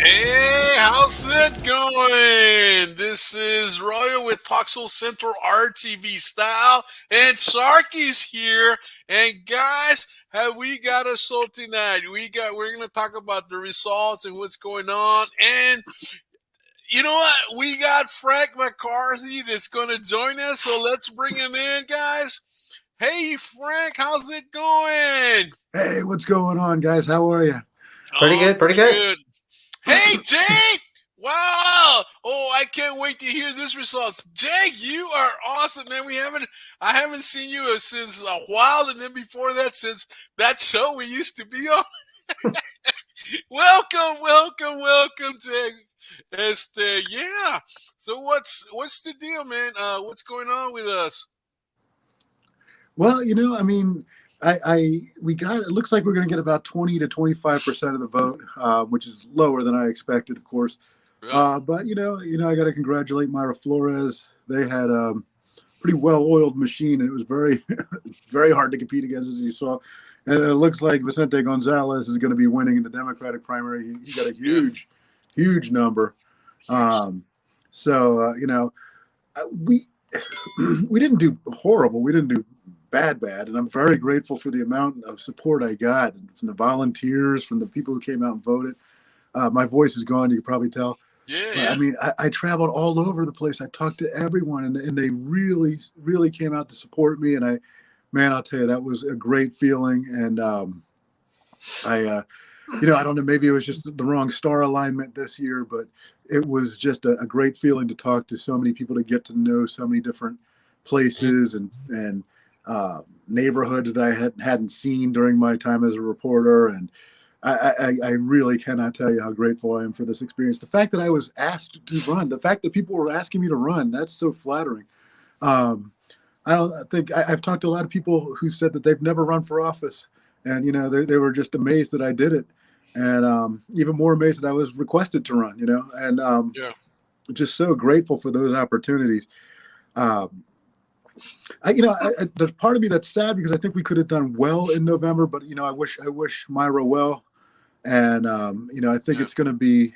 Hey, how's it going? This is Royal with Toxel Central RTV style, and Sharky's here. And guys, have we got a show tonight? We're gonna talk about the results and what's going on. And you know what? We got Frank McCarthy that's gonna join us. So let's bring him in, guys. Hey, Frank, how's it going? Hey, what's going on, guys? How are you? Pretty Oh, good, pretty pretty good. good. Hey, Jake! Wow! Oh, I can't wait to hear this results. Jake, you are awesome, man. I haven't seen you since a while, and then before that, since that show we used to be on. Welcome, Jake. Yeah. So what's the deal, man? What's going on with us? Well, I mean, we got. It looks like we're going to get about 20 to 25% of the vote, which is lower than I expected, of course. Yeah. But I got to congratulate Myra Flores. They had a pretty well-oiled machine, and it was very, very hard to compete against, as you saw. And it looks like Vicente Gonzalez is going to be winning in the Democratic primary. He got a huge number. So we we didn't do horrible. We didn't do bad, and I'm very grateful for the amount of support I got from the volunteers, from the people who came out and voted. My voice is gone, you can probably tell. Yeah. I mean, I traveled all over the place. I talked to everyone, and they really, really came out to support me. And I'll tell you, that was a great feeling. And I don't know, maybe it was just the wrong star alignment this year, but it was just a great feeling to talk to so many people, to get to know so many different places and neighborhoods that I hadn't seen during my time as a reporter. And I really cannot tell you how grateful I am for this experience. The fact that I was asked to run, the fact that people were asking me to run, that's so flattering. I think I've talked to a lot of people who said that they've never run for office, and they were just amazed that I did it, and even more amazed that I was requested to run. And Yeah. just so grateful for those opportunities. There's part of me that's sad because I think we could have done well in November, but I wish Myra well, and I think it's going to be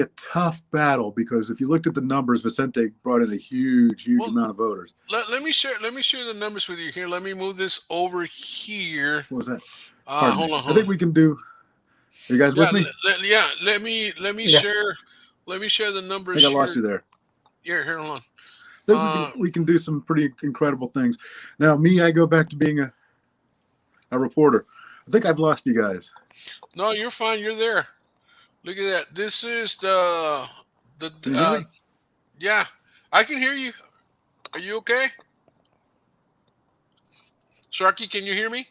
a tough battle, because if you looked at the numbers, Vicente brought in a huge amount of voters. Let me share the numbers with you here. Let me move this over here. What was that? Hold on. I think we can do. Are you guys with me? Let me Yeah. share. Let me share the I numbers. think I lost you there. Here, hold on. I think we can do some pretty incredible things. Now, I go back to being a reporter. I think I've lost you guys. No, you're fine. You're there. Look at that. This is Can you hear me? yeah. I can hear you. Are you okay? Sharky, can you hear me?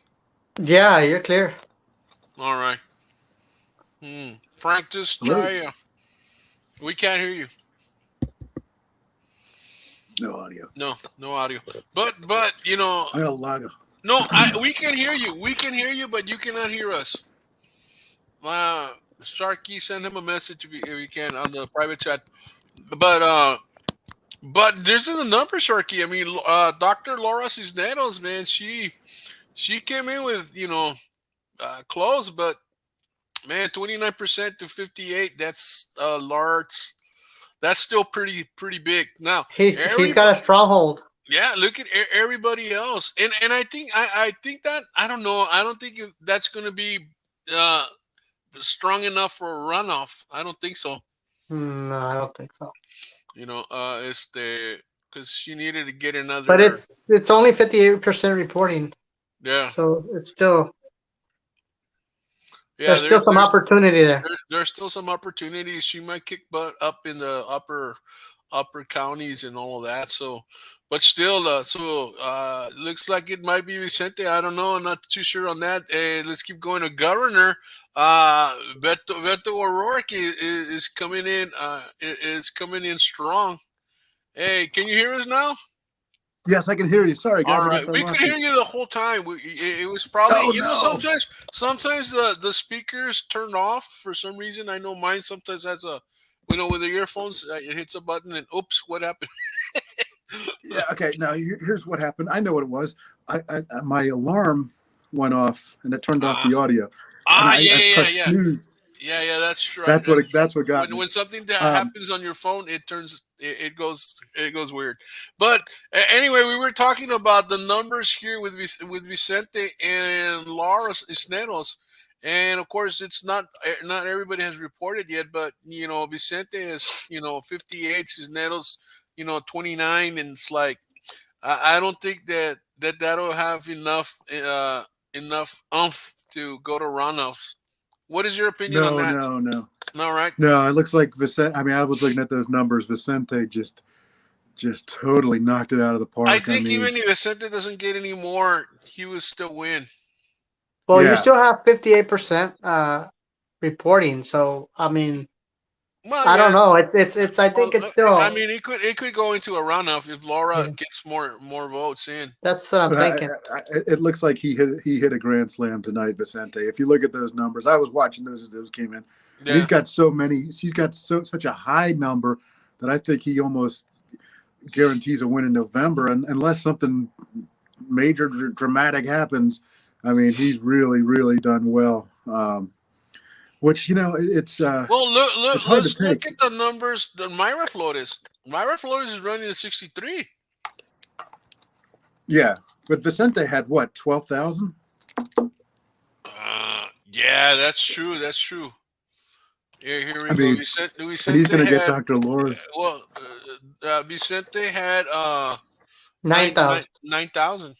Yeah, you're clear. All right. Frank, just Hello? try. We can't hear you. No audio. No audio. But I got log off. no, we can hear you. We can hear you, but you cannot hear us. Sharky, send him a message if you can on the private chat. But there's the number, Sharky. I mean, Dr. Laura Cisneros, man, she came in with close, but man, 29% to 58. That's large. That's still pretty big. Now He's got a stronghold. yeah, look at everybody else, and I think that I don't know. I don't think that's going to be strong enough for a runoff. I don't think so. No, I don't think so. It's because she needed to get another. But it's only 58% reporting, yeah. so it's still Yeah, there's still some opportunity there. There's still some opportunities. She might kick butt up in the upper counties and all of that. So, but still, looks like it might be Vicente. I don't know. I'm not too sure on that. Let's keep going to governor. Beto O'Rourke is coming in. Is coming in strong. Hey, can you hear us now? Yes, I can hear you. Sorry, guys. All right, we could hear you the whole time. It was probably sometimes the speakers turned off for some reason. I know mine sometimes has a with the earphones it hits a button and oops, what happened? Yeah. Okay. Now here's what happened. I know what it was. My alarm went off and it turned off the audio. I pressed snooze. Yeah, that's true. That's what got me. When something that Um, happens on your phone, it goes weird. But anyway, we were talking about the numbers here with with Vicente and Laura Isneros, and of course, it's not everybody has reported yet. But Vicente is 58, Cisneros 29, and it's like I don't think that'll have enough umph to go to runoffs. What is your opinion on no, that? no, no, All right. no. It looks like Vicente. I mean, I was looking at those numbers. Vicente just totally knocked it out of the I park. I think mean, even if Vicente doesn't get any more, he will still win. Well, you yeah. still have 58% reporting. So I mean, Well, I don't yeah. know. It's. I Well, think it's I still. mean, it could go into a runoff if Laura Yeah, gets more votes in. that's what I'm But thinking. it looks like he hit a grand slam tonight, Vicente. If you look at those numbers, I was watching those as those came in, and he's Yeah. got so many. He's got such a high number that I think he almost guarantees a win in November, and unless something major dramatic happens. I mean, he's really done well. Which Well, it's hard to let's look take. at the numbers. The Myra Flores. Myra Flores is running at 63. Yeah, but Vicente had what 12,000. Yeah, that's true. That's true. Here we I go. mean, and he's Vicente going to get had Dr. Laura. well, Vicente had Nine thousand. 9,000.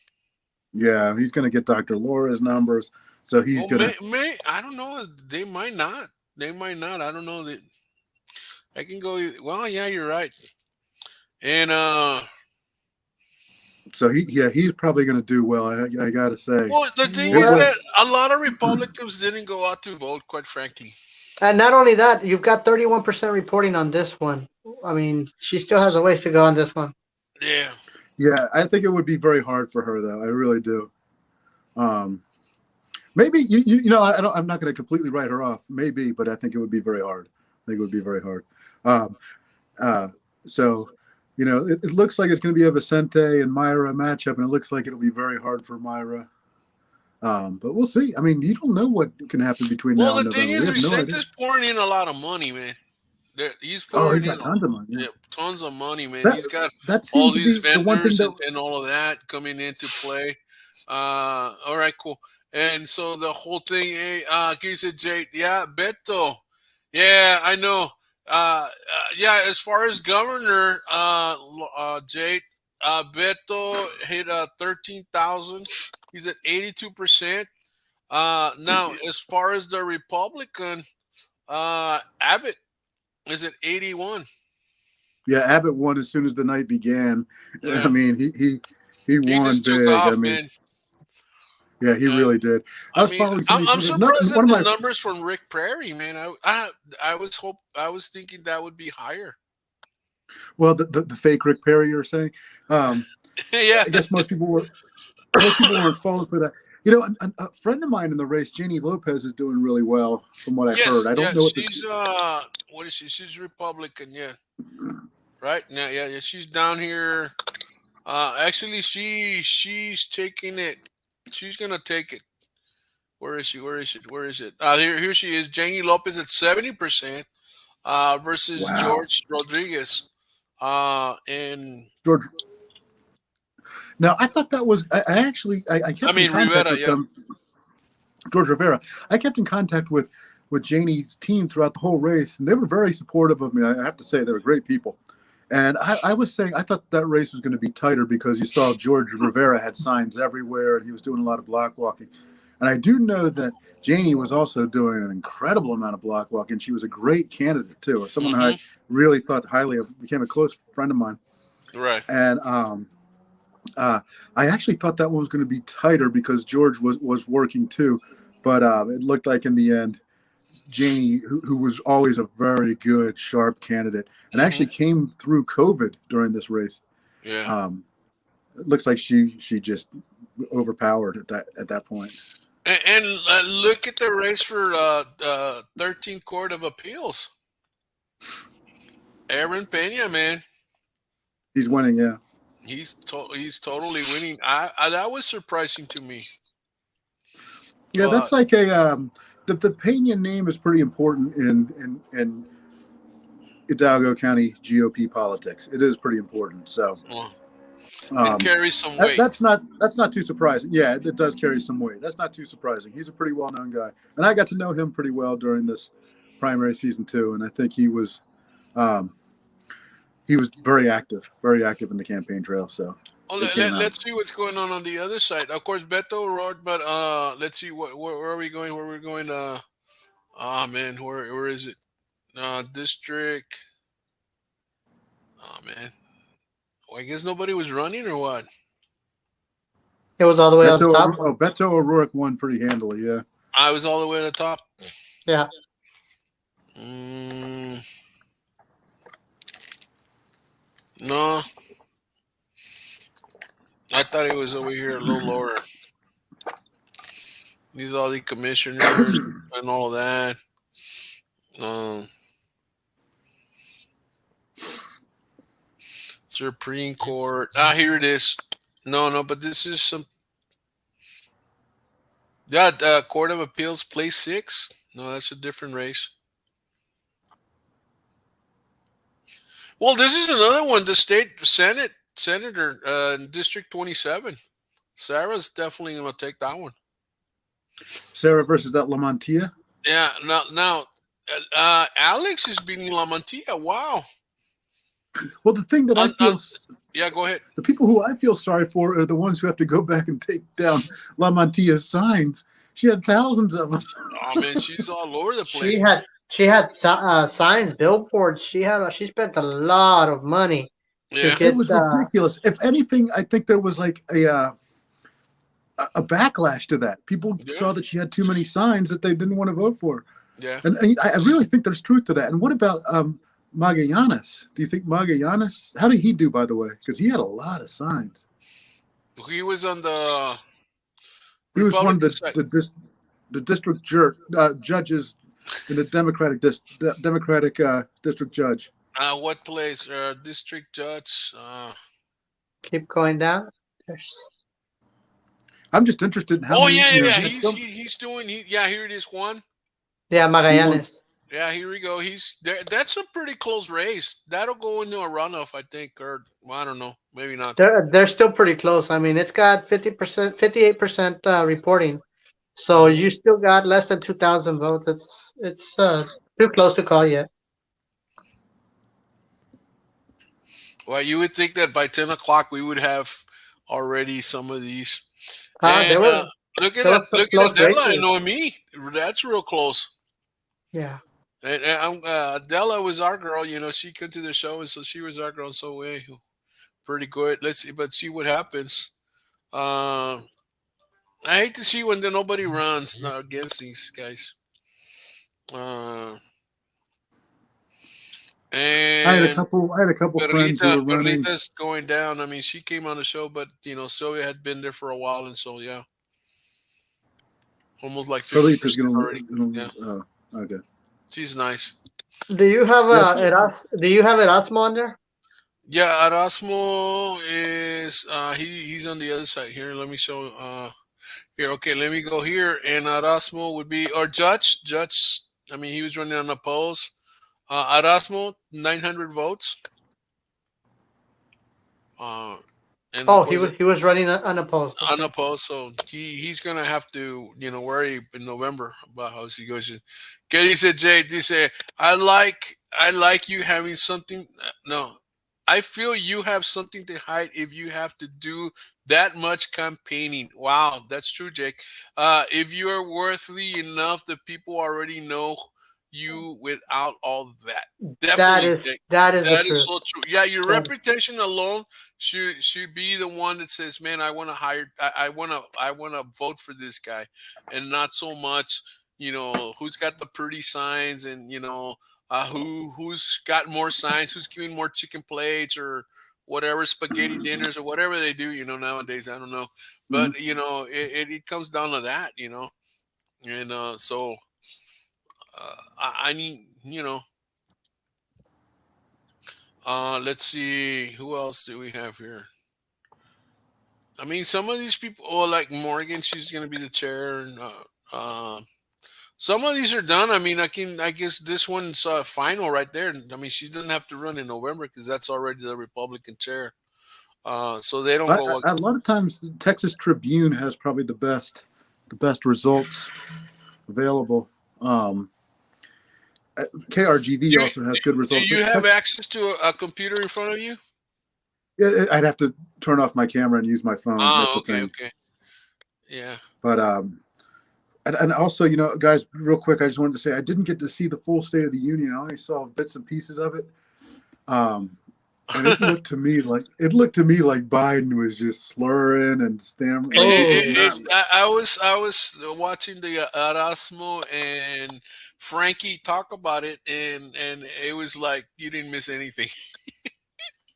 Yeah, he's going to get Dr. Laura's numbers. So he's Well, going to. I don't know. They might not. They might not. I don't know. That I can go. Well, yeah, you're right. And So he's probably going to do well. I got to say. well, the thing It is Well, that was a lot of Republicans didn't go out to vote. Quite frankly. and not only that, you've got 31% reporting on this one. I mean, she still has a ways to go on this one. Yeah. Yeah, I think it would be very hard for her though. I really do. Maybe I'm not going to completely write her off. Maybe, but I think it would be very hard. I think it would be very hard. Um, so, it looks like it's going to be a Vicente and Myra matchup, and it looks like it'll be very hard for Myra. But we'll see. I mean, you don't know what can happen between Well, now and the thing November. We is, have no idea. Vicente's pouring in a lot of money, man. He's Oh, he pouring in got tons of money. Yeah. tons of money, man. That He's got that all seemed to these be the one thing vendors that. and all of that coming into play. All right, cool. And so the whole thing, hey, he said, Jade, yeah, Beto, yeah, I know. Yeah, as far as governor, Jade, Beto hit 13,000. He's at 82%. Now, as far as the Republican, Abbott is at 81. Yeah, Abbott won as soon as the night began. I Yeah. mean, he He won just took big. I off, mean, man. yeah, he Yeah. really did. I I was mean, following some of I'm these. surprised One at of the my numbers from Rick Prairie, man. I was thinking that would be higher. well, the fake Rick Perry you're saying. Yeah. I guess most people weren't falling for that. A friend of mine in the race, Jenny Lopez, is doing really well from what I've Yes. heard. I Yeah. don't know what She's what is she? She's Republican. Yeah. Right. Yeah. Yeah. She's down here. Actually, she's taking it. She's gonna take it. Where is she? Where is it? Where is it? Here she is. Jenny Lopez at 70%. Versus Wow, George Rodriguez. And George. Now I thought that was I kept in contact Rivera, with yeah. them. George Rivera. I kept in contact with Janie's team throughout the whole race, and they were very supportive of me. I have to say, they were great people. And I was saying, I thought that race was going to be tighter because you saw George Rivera had signs everywhere, and he was doing a lot of block walking. And I do know that Janie was also doing an incredible amount of block walking. She was a great candidate too, or someone I really thought highly of. Became a close friend of mine. Right. And I actually thought that one was going to be tighter because George was working too, but it looked like in the end, Janie, who was always a very good, sharp candidate, and actually came through COVID during this race. Yeah. It looks like she just overpowered at that point. And look at the race for 13th Court of Appeals. Aaron Pena, man. He's winning, yeah. He's totally winning. I that was surprising to me. Yeah, that's like the Pena name is pretty important in Hidalgo County GOP politics. It is pretty important. So Well, it um, carries some weight. that's not too surprising. Yeah, it does carry some weight. That's not too surprising. He's a pretty well known guy, and I got to know him pretty well during this primary season too. And I think um, he was very active in the campaign trail. So Oh, it came out. let's see what's going on the other side. Of course, Beto wrote, but let's see where are we going? Where we're going? Oh man, where is it? District. Oh man, well, I guess nobody was running or what? It was all the way on top. Beto O'Rourke won pretty handily. Yeah. I was all the way at the top. Yeah. Mm, no, I thought it was over here a little lower. These are all the commissioners and all that. Um, Supreme Court. Ah, here it is. No, but this is some. Yeah, Court of Appeals, place 6. No, that's a different race. Well, this is another one. The state senate senator, District 27. Sarah's definitely gonna take that one. Sarah versus that Lamantia. Yeah. Now, Alex is beating La Mantilla. Wow. Well, the thing that I feel, Yeah, go ahead. the people who I feel sorry for are the ones who have to go back and take down La Mantia's signs. She had thousands of them. Oh man, she's all over the place. She had signs, billboards. She spent a lot of money to Yeah. get. It was ridiculous. If anything, I think there was like a backlash to that. People Yeah. saw that she had too many signs that they didn't want to vote for. Yeah. And I really think there's truth to that. And what about Magallanes? Do you think Magallanes? How did he do, by the way? Because he had a lot of signs. He was on the He was one of Republican side. the district judges in the Democratic district judge. What place? District judge. Keep going down. I'm just interested in how many. Yeah. He's doing. Yeah, here it is. One. Yeah, Magallanes. Yeah, here we go. He's there. That's a pretty close race. That'll go into a runoff, I think, or well, I don't know, maybe not. They're still pretty close. I mean, it's got 50%, 58% reporting. So you still got less than 2,000 votes. It's too close to call yet. Well, you would think that by 10 o'clock we would have already some of these. There were look at there that! were some Look at close the deadline races. on me. That's real close. Yeah. And Della was our girl. She came to the show, and so she was our girl. So pretty good. Let's see, but see what happens. I hate to see when nobody runs against these guys. And I had a couple friends who were running. Perlita's going down. I mean, she came on the show, but Sylvia had been there for a while, and so yeah, almost like 50% Perlita's already. gonna. Yeah, Okay. she's nice. Do you have Do you have Erasmo on there? Yeah, Erasmo is he's on the other side here. Let me show here. Okay, let me go here, and Erasmo would be or Judge. Judge. I mean, he was running unopposed. Erasmo 900 votes. And he was running unopposed. Okay. Unopposed, so he's gonna have to worry in November about how he goes. Que dice Jay? Dice I like you having something. No, I feel you have something to hide if you have to do that much campaigning. Wow, that's true, Jake. If you are worthy enough, the people already know you without all that. Definitely, Jake. That is the truth. So true. Yeah, your reputation alone should be the one that says, "Man, I want to hire. I want to vote for this guy," and not so much, who's got the pretty signs and who's got more signs, who's giving more chicken plates or whatever spaghetti dinners or whatever they do. Nowadays I don't know, but it comes down to that. And so I mean let's see, who else do we have here? I mean, some of these people, like Morgan, she's going to be the chair, and Some of these are done. I mean, I guess this one's final right there. I mean, she doesn't have to run in November because that's already the Republican chair. So they don't go. A lot of times, the Texas Tribune has probably the best results available. KRGV Do, also has good do results, you but have access to a computer in front of you? yeah, I'd have to turn off my camera and use my phone. That's the Okay, thing. okay, yeah. But and also, guys, real quick, I just wanted to say I didn't get to see the full State of the Union. I only saw bits and pieces of it. And it looked to me like Biden was just slurring and stammering. Like he did Oh, not. I was watching the Erasmo and Frankie talk about it, and it was like you didn't miss anything.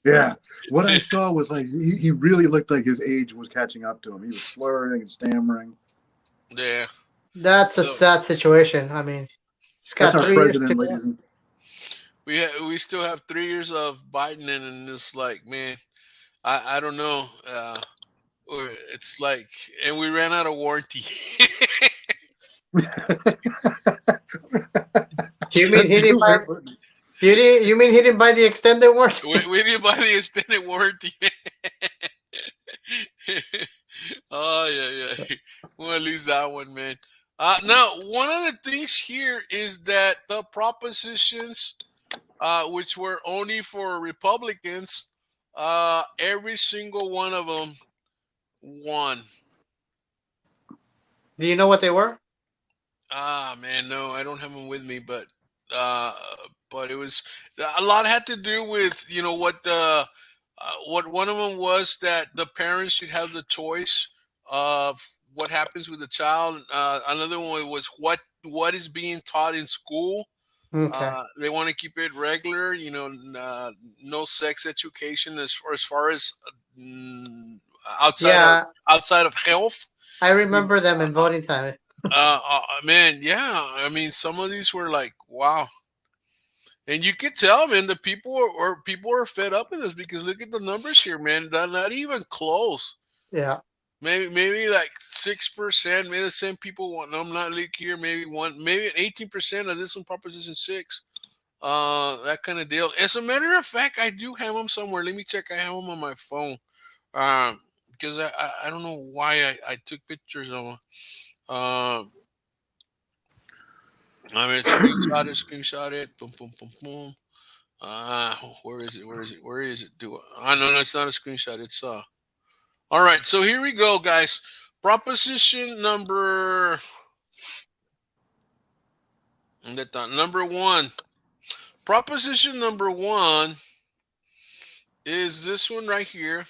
Yeah, what I saw was like he really looked like his age was catching up to him. He was slurring and stammering. Yeah. that's a So sad situation. I mean, it's That's got our 3 years president, to go. ladies and we still have 3 years of Biden, and it's like, man, I don't know. Or it's like, and we ran out of warranty. You mean that's he a didn't good way buy? of putting it. You mean he didn't buy the extended warranty? we didn't buy the extended warranty. Oh yeah, yeah. We're gonna lose that one, man. Now, one of the things here is that the propositions, which were only for Republicans, every single one of them won. Do you know what they were? Ah, man, no, I don't have them with me, uh, but it was a lot had to do with what the what one of them was, that the parents should have the choice of what happens with the child. Another one was what is being taught in school. Okay. They want to keep it regular, no sex education as far as mm, outside of Yeah, outside of health. I You remember them in voting time. Man, yeah. I mean, some of these were like, wow, and you could tell, man, the people are fed up with this because look at the numbers here, man. Not even close. Yeah. Maybe like 6%. Maybe the same people want. I'm not leak here. Maybe 18% of this one, Proposition 6. That kind of deal. As a matter of fact, I do have them somewhere. Let me check. I have them on my phone. Because I don't know why I took pictures of them. I mean, screenshot it, boom, boom, boom, boom. Where is it? Where is it? Where is it? I know, no, it's not a screenshot. It's All right, so here we go, guys. Proposition number one. Proposition number one is this one right here.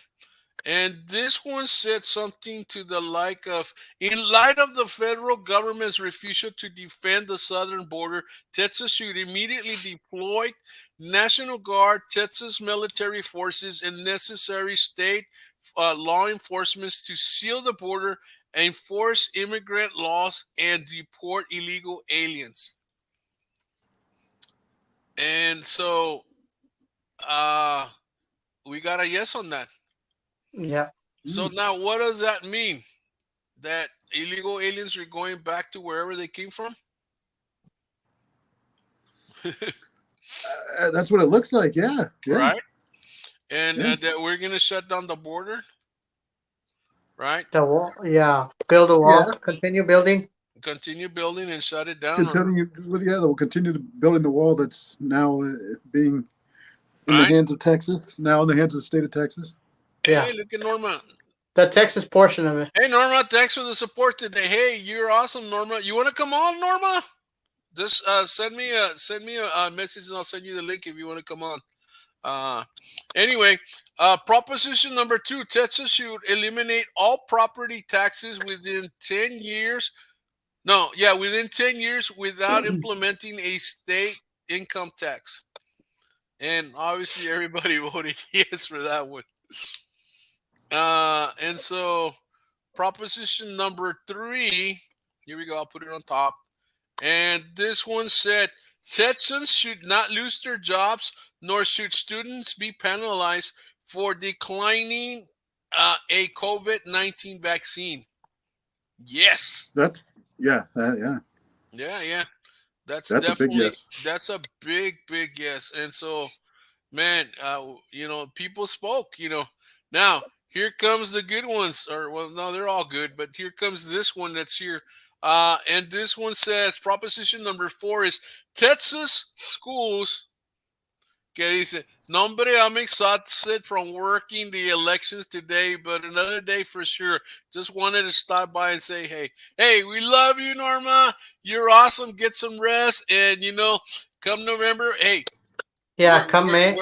And this one said something to the like of, in light of the federal government's refusal to defend the southern border, Texas should immediately deploy National Guard, Texas military forces, and necessary state law enforcement to seal the border, enforce immigrant laws, and deport illegal aliens. And so we got a yes on that. Yeah. So now what does that mean? That illegal aliens are going back to wherever they came from? That's what it looks like. Yeah, yeah, Right? And yeah. that we're going to shut down the border, right? The wall. Yeah. Build a wall. Yeah. Continue building. Continue building and shut it down. Continue. Well, yeah, we'll continue to building the wall that's now being in the Right? hands of Texas. Now in the hands of the state of Texas. Yeah. Hey, look at Norma. The Texas portion of it. Hey, Norma, thanks for the support today. Hey, you're awesome, Norma. You want to come on, Norma? Just send me a message and I'll send you the link if you want to come on. Anyway, proposition number 2, Texas should eliminate all property taxes within 10 years. No, yeah, within 10 years without implementing a state income tax. And obviously everybody voted yes for that one. And so proposition number 3, here we go, I'll put it on top. And this one said, Texans should not lose their jobs, nor should students be penalized for declining a COVID-19 vaccine. Yes. That's yeah, yeah. Yeah. That's That's a big definitely yes. that's a big yes. And so, man, people spoke. Now here comes the good ones, or well, no, they're all good, but here comes this one that's here. And this one says proposition number 4 is Texas schools. Que dice, no, hombre, I'm exhausted from working the elections today, but another day for sure. Just wanted to stop by and say, hey, we love you, Norma. You're awesome. Get some rest, and come November, hey, Yeah, come May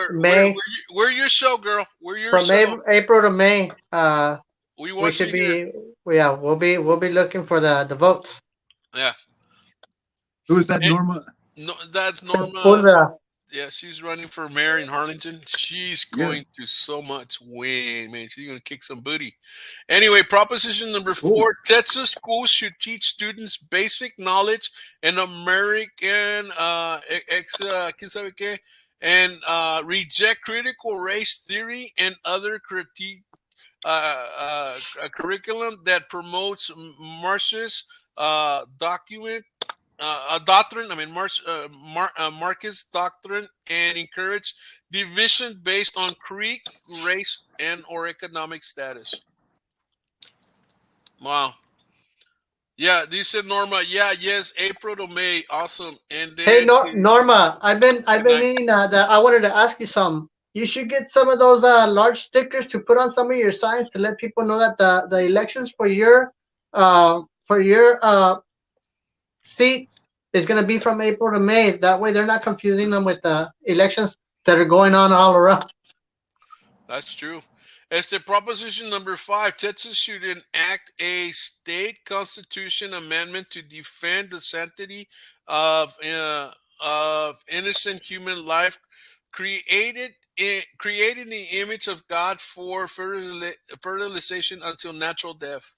we're your show, girl. We're your from show. April to May. We We want you should here. be. Yeah, we'll be looking for the votes. Yeah. Who is that, And, Norma? no, that's Norma. Sepulveda. Yeah, she's running for mayor in Harlingen. She's Yeah, going to so much win, man. She's going to kick some booty. Anyway, proposition number cool. 4: Texas schools should teach students basic knowledge in American ¿qué sabe qué? And reject critical race theory and other curriculum that promotes Marxist document doctrine. I mean, Marxist doctrine, and encourage division based on creed, race, and or economic status. Wow. Yeah, this said Norma. Yeah, yes, April to May. Awesome. And Hey, then Norma, I've been tonight. meaning that I wanted to ask you some. You should get some of those large stickers to put on some of your signs to let people know that the elections for your seat is going to be from April to May. That way, they're not confusing them with the elections that are going on all around. That's true. As the proposition number 5, Texas should enact a state constitution amendment to defend the sanctity of innocent human life, creating the image of God for fertilization until natural death.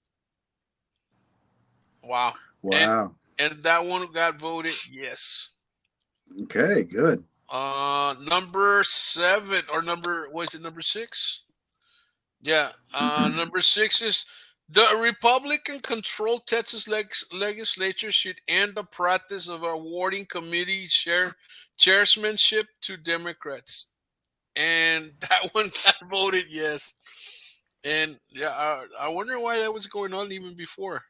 Wow. And Wow. and that one got voted yes. Okay, good. Number 7, or number 6? Yeah. Number 6 is the Republican controlled Texas legislature should end the practice of awarding committee chairmanship to Democrats. And that one got voted yes. And yeah, I wonder why that was going on even before.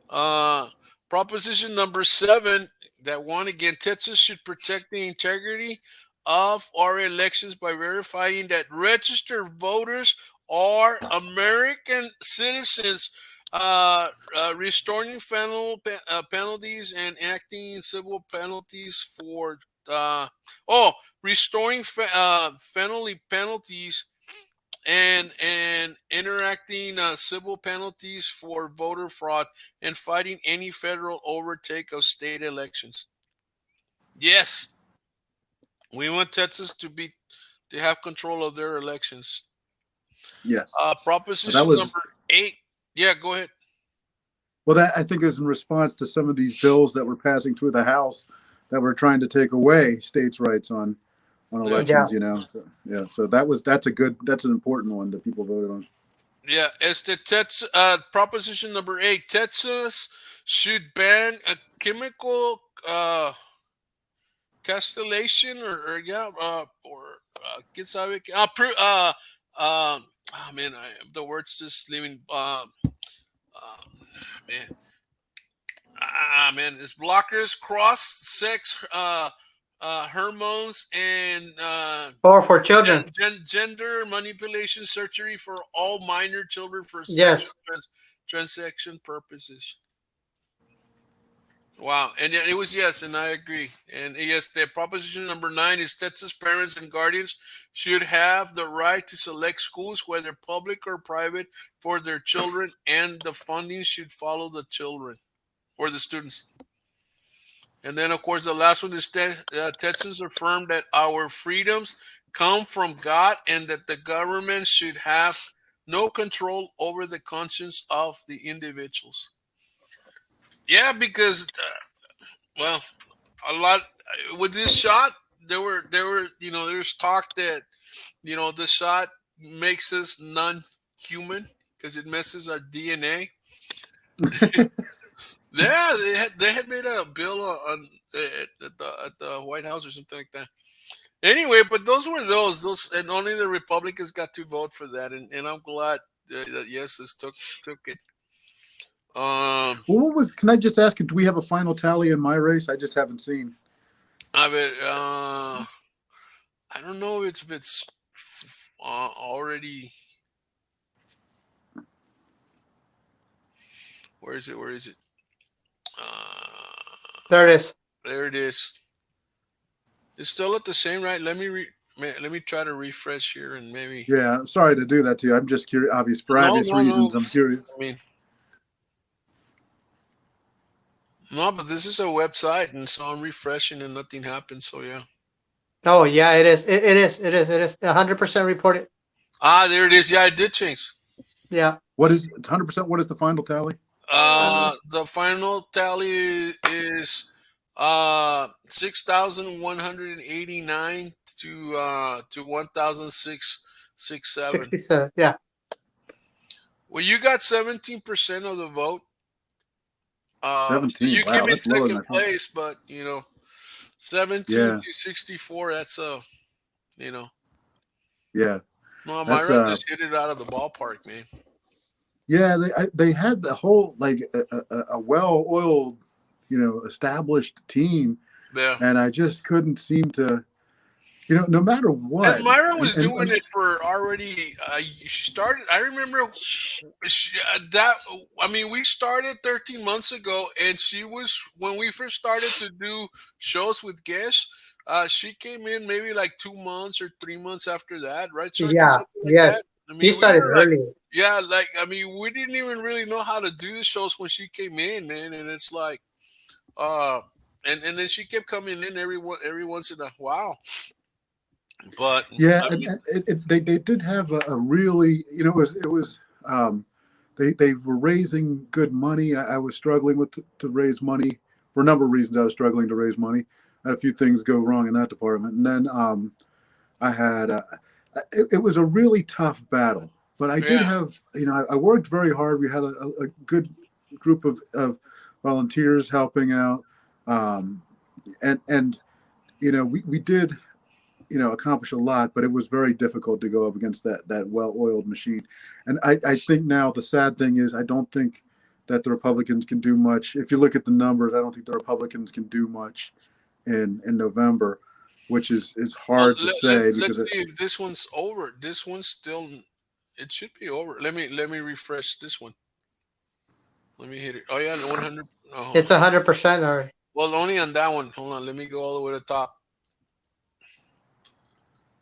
Uh, Proposition number 7, that one again, Texas should protect the integrity of our elections by verifying that registered voters are American citizens, restoring penalties and acting civil penalties for uh, restoring penalty penalties and interacting civil penalties for voter fraud and fighting any federal overtake of state elections. Yes, we want Texas to have control of their elections. Yes. That Proposition was number 8. Yeah, go ahead. well. That I think is in response to some of these bills that were passing through the House that were trying to take away states' rights on Yeah, Yeah. elections. So, yeah. So that's an important one that people voted on. yeah. It's the proposition number 8. Texas should ban a chemical castellation or yeah or quién sabe qué. Oh man, the words just leaving. Man, man, it's blockers, cross sex hormones, and Or for children. gender manipulation surgery for all minor children for Yes. sexual transaction purposes. Wow, and it was yes, and I agree. And yes, the proposition number 9 is Texas parents and guardians should have the right to select schools, whether public or private, for their children, and the funding should follow the children or the students. And then, of course, the last one is Texas affirmed that our freedoms come from God and that the government should have no control over the conscience of the individuals. Yeah, because well, a lot with this shot, there were there's talk that the shot makes us non-human because it messes our DNA. Yeah, they had made a bill on at the White House or something like that. Anyway, but those, and only the Republicans got to vote for that, and I'm glad that yes, this took it. Well, what was? Can I just ask? Do we have a final tally in my race? I just haven't seen. I mean, I don't know if it's already. Where is it? Where is it? There it is. There it is. It's still at the same, right? Let me try to refresh here and maybe. Yeah, I'm sorry to do that to you. I'm just curious. For No, obvious no, no. reasons, I'm curious. I mean, no, but this is a website, and so I'm refreshing, and nothing happens. So yeah. Oh yeah, it is. It is 100% reported. Ah, there it is. Yeah, it did change. Yeah. What is? It's 100%. What is the final tally? The final tally is 6,189 to 1,667. 67. Yeah. Well, you got 17% of the vote. So 17. you Wow, came in that's lower than I second thought. place, but 17 Yeah, to 64. That's yeah. no, That's Myra just hit it out of the ballpark, man. Yeah. They had the whole like a well-oiled, established team, Yeah. and I just couldn't seem to, no matter And what, Myra was doing and it for already. She started. I remember that. I mean, we started 13 months ago, and she was when we first started to do shows with guests. She came in maybe like 2 months or 3 months after that, right, Sharky? Yeah. Something like Yes. that. I He mean, we started were like, early. yeah, like I mean, we didn't even really know how to do the shows when she came in, man. And it's like, uh, and then she kept coming in every once in a while. But yeah, I and mean, they did have a really, it was they were raising good money. I was struggling to raise money for a number of reasons. I was struggling to raise money. I had a few things go wrong in that department, and then I had it was a really tough battle. But I did yeah. have, I worked very hard. We had a good group of volunteers helping out, um, and we did accomplish a lot, but it was very difficult to go up against that well-oiled machine. And I think now the sad thing is I don't think that the Republicans can do much. If you look at the numbers, I don't think the Republicans can do much in November, which is Well, hard to say because let's see if this one's over. This one's still. It should be over. Let me refresh this one. Let me hit it. Oh yeah, 100. Oh, It's 100% already. well, only on that one. Hold on. Let me go all the way to the top.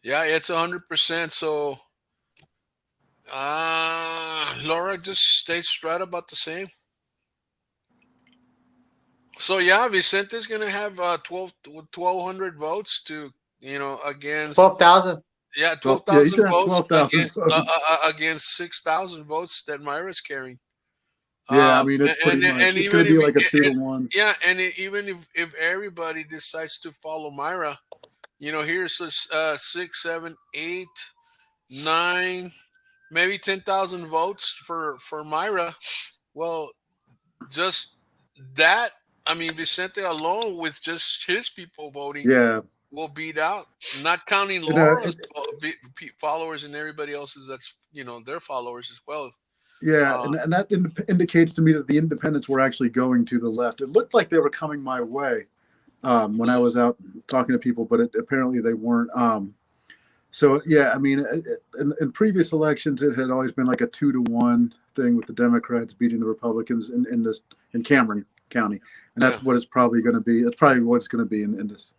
Yeah, it's 100%. So, Laura just stays right about the same. So yeah, Vicente's gonna have 1,200 votes to against 12,000. yeah yeah, you 12,000 can have votes 12,000 votes. against 6,000 votes that Myra's carrying. Yeah, I mean it's pretty And much it's going even to be if like a 2-1. yeah, and even if everybody decides to follow Myra, here's this 6, 7, 8, 9, maybe 10,000 votes for Myra. Well, just that. I mean, Vicente alone with just his people voting Yeah, will beat out, not counting and, Laura's followers and everybody else's. That's their followers as well. yeah, Uh, and that indicates to me that the independents were actually going to the left. It looked like they were coming my way when I was out talking to people, but apparently they weren't. So yeah, I mean, in previous elections, it had always been like a 2-1 thing with the Democrats beating the Republicans in Cameron County, and yeah. that's what it's probably going to be. It's probably what it's going to be in this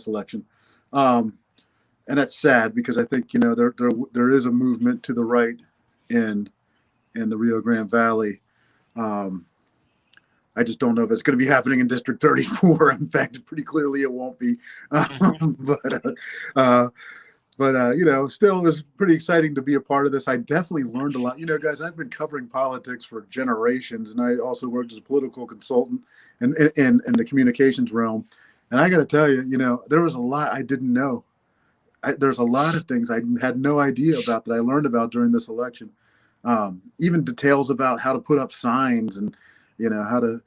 election, and that's sad because I think there is a movement to the right in the Rio Grande Valley. Um, I just don't know if it's going to be happening in District 34. In fact, pretty clearly it won't be. Mhm. But still, it was pretty exciting to be a part of this. I definitely learned a lot. Guys, I've been covering politics for generations, and I also worked as a political consultant in the communications realm. And I got to tell you, there was a lot I didn't know. There's a lot of things I had no idea about that I learned about during this election. Even details about how to put up signs and how to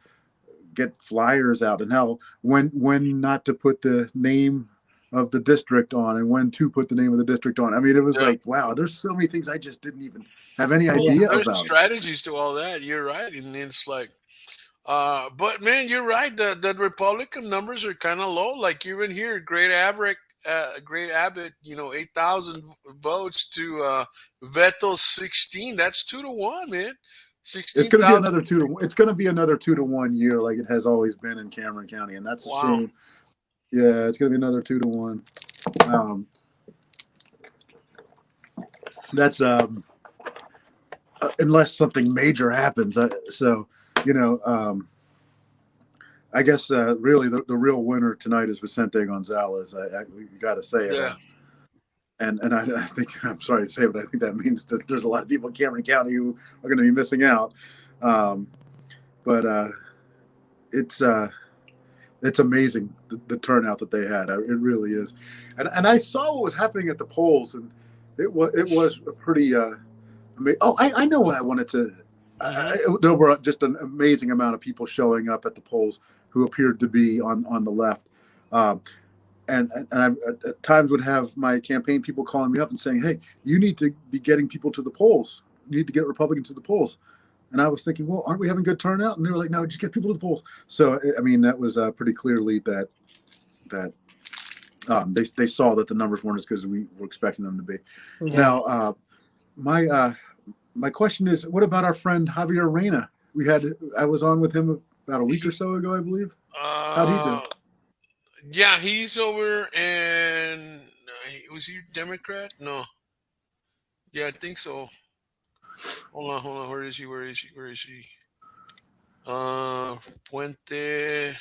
get flyers out, and how when not to put the name of the district on, and when to put the name of the district on. I mean, it was Yeah. like, wow, there's so many things I just didn't even have any Yeah. idea There's about. strategies to all that. You're right, and it's like, but man, you're right. The Republican numbers are kind of low. Like even here, Great Abbott, 8,000 votes to Veto's 16. That's 2 to 1, man. It's going to be 16,000. another two to. It's going to be another 2 to 1 year, like it has always been in Cameron County, and that's a Wow. shame. Yeah, it's going to be another 2 to 1. That's unless something major happens. So, you know, I guess really the real winner tonight is Vicente Gonzalez. We got to say it. Yeah. And I think, I'm sorry to say, but I think that means that there's a lot of people in Cameron County who are going to be missing out. But it's amazing the turnout that they had. It really is. And I saw what was happening at the polls, and it was a pretty amazing. Oh, I know what I wanted to. There were just an amazing amount of people showing up at the polls who appeared to be on the left. And I at times would have my campaign people calling me up and saying, "Hey, you need to be getting people to the polls. You need to get Republicans to the polls." And I was thinking, well, aren't we having good turnout? And they were like, "No, just get people to the polls." So I mean, that was pretty clearly that they saw that the numbers weren't as good as we were expecting them to be. Yeah. Now, my question is, what about our friend Javier Arena? I was on with him about a week or so ago, I believe. How'd he do? Yeah, he's over, and was he Democrat? No. Yeah, I think so. Hold on. Where is he? Puente.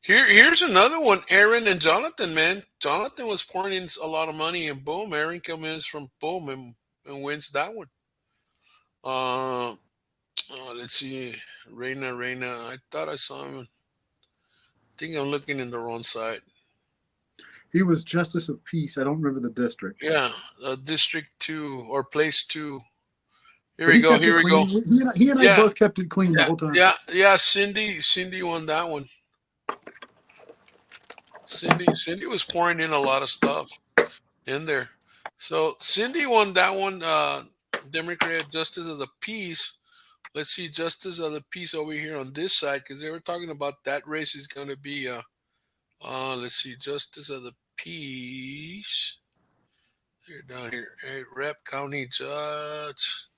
Here's another one. Aaron and Jonathan, man. Jonathan was pouring in a lot of money, and boom, Aaron comes in from boom and wins that one. Let's see. Reina. I thought I saw him. I think I'm looking in the wrong side. He was Justice of Peace. I don't remember the district. Yeah, District 2 or Place 2. Here But we he go. kept it clean. He and I Yeah, both kept it clean the whole time. yeah. Cindy won that one. Cindy was pouring in a lot of stuff in there. So Cindy won that one. Democrat Justice of the Peace. Let's see, Justice of the Peace over here on this side, because they were talking about that race is going to be. Let's see, Justice of the Peace. They're down here. Hey, Rep County Judge.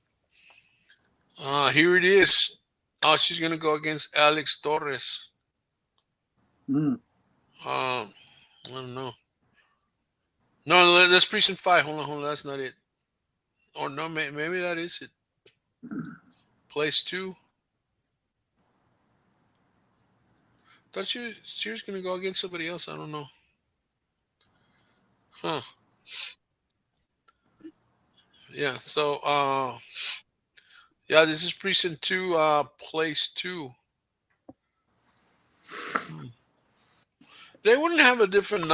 Here it is. Oh, she's going to go against Alex Torres. I don't know. No, that's precinct 5. Hold on. That's not it. Or no, maybe that is it. Place 2. Thought she was gonna go against somebody else. I don't know. Huh. Yeah. So yeah, this is precinct 2, place 2. They wouldn't have a different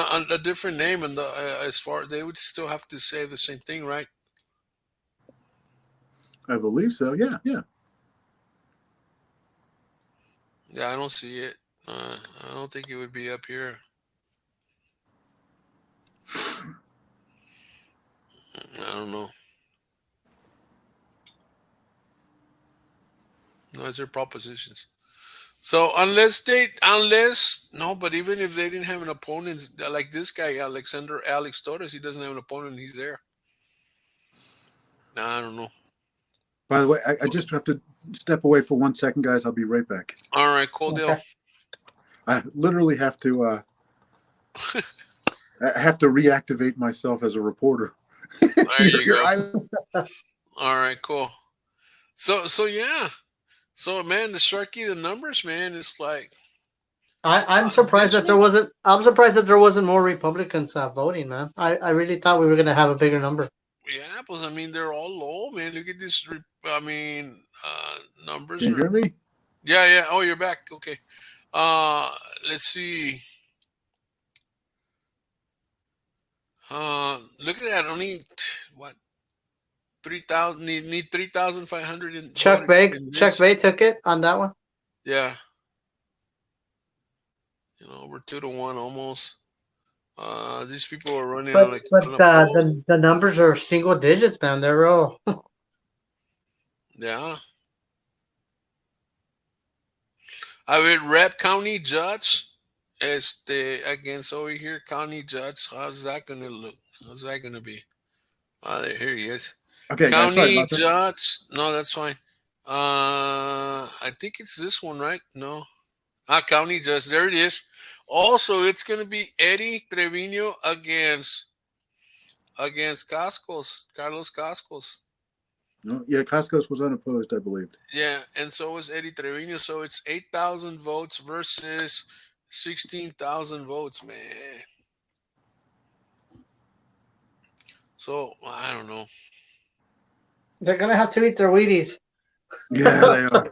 name in the as far they would still have to say the same thing, right? I believe so. Yeah. Yeah, I don't see it. I don't think it would be up here. I don't know. No, it's their propositions. So no, but even if they didn't have an opponent like this guy, Alex Torres, he doesn't have an opponent. He's there. Nah, I don't know. By the way, I just have to step away for 1 second, guys. I'll be right back. All right, cool deal. I literally have to. I have to reactivate myself as a reporter. There you go. All right, cool. So yeah. So man, the numbers, man, it's like I'm surprised that there wasn't. I'm surprised that there wasn't more Republicans voting, man. I really thought we were gonna have a bigger number. yeah, but I mean they're all low, man. Look at this. I mean, numbers. Can you hear me? Yeah. Oh, you're back. Okay. Let's see. Look at that. Only what? 3,000. Need 3,500 in. Chuck Bay took it on that one. Yeah. We're 2-1 almost. These people are running But on but a poll. the numbers are single digits, man. They're all Yeah. A ver, rep county judge. Against over here, county judge. How's that gonna look? How's that gonna be? Here he is. Okay, guys, sorry County about this. judge. No, that's fine. I think it's this one, right? No. County judge. There it is. Also, it's gonna be Eddie Trevino against Cascos, Carlos Cascos. No, yeah, Costco's was unopposed, I believe. Yeah, and so was Eddie Trevino. So it's 8,000 votes versus 16,000 votes, man. So I don't know. they're gonna have to eat their Wheaties. Yeah, they are.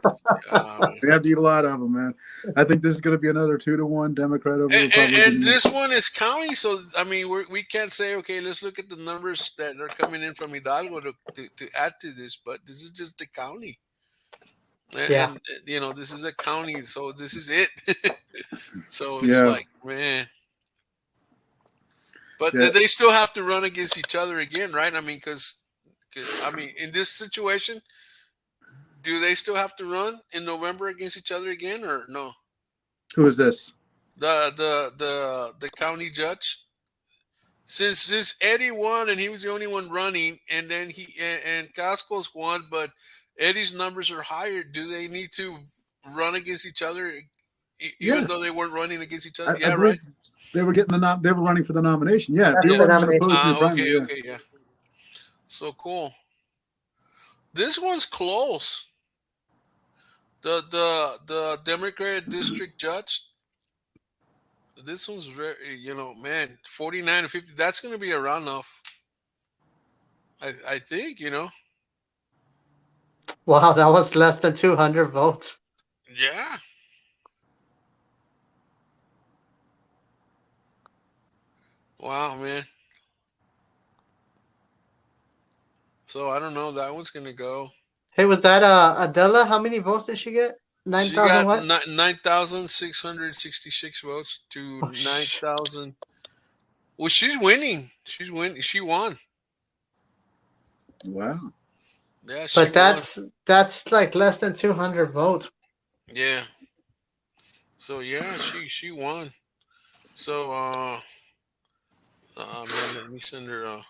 Um, They have to eat a lot of them, man. I think this is going to be another 2-1 Democrat over and Republican. this one is county, so I mean we can't say okay. Let's look at the numbers that are coming in from Hidalgo to add to this, but this is just the county, Yeah, and this is a county, so this is it. So it's Yeah, like man, but yeah. they still have to run against each other again, right? I mean, because I mean in this situation, do they still have to run in November against each other again, or no? Who is this? The county judge, since Eddie won and he was the only one running, and then and Cascos won, but Eddie's numbers are higher. Do they need to run against each other, even Yeah, though they weren't running against each other? I Yeah, right. believe they were getting they were running for the nomination. Yeah, if that's you're the Yeah. running nomination. unopposed in your primary, Okay. yeah. Okay. Yeah. So cool. This one's close. The Democratic district judge. This one's very, man, 49 to 50. That's going to be a runoff. I think. Wow, that was less than 200 votes. Yeah. Wow, man. So I don't know. That one's gonna go. Hey, was that Adela? How many votes did she get? Nine She thousand got what? 9,666 votes to Oh, 9,000. Well, she's winning. She's winning. She won. Wow. Yeah, she but won. that's like less than 200 votes. Yeah. So yeah, she won. So man, let me send her.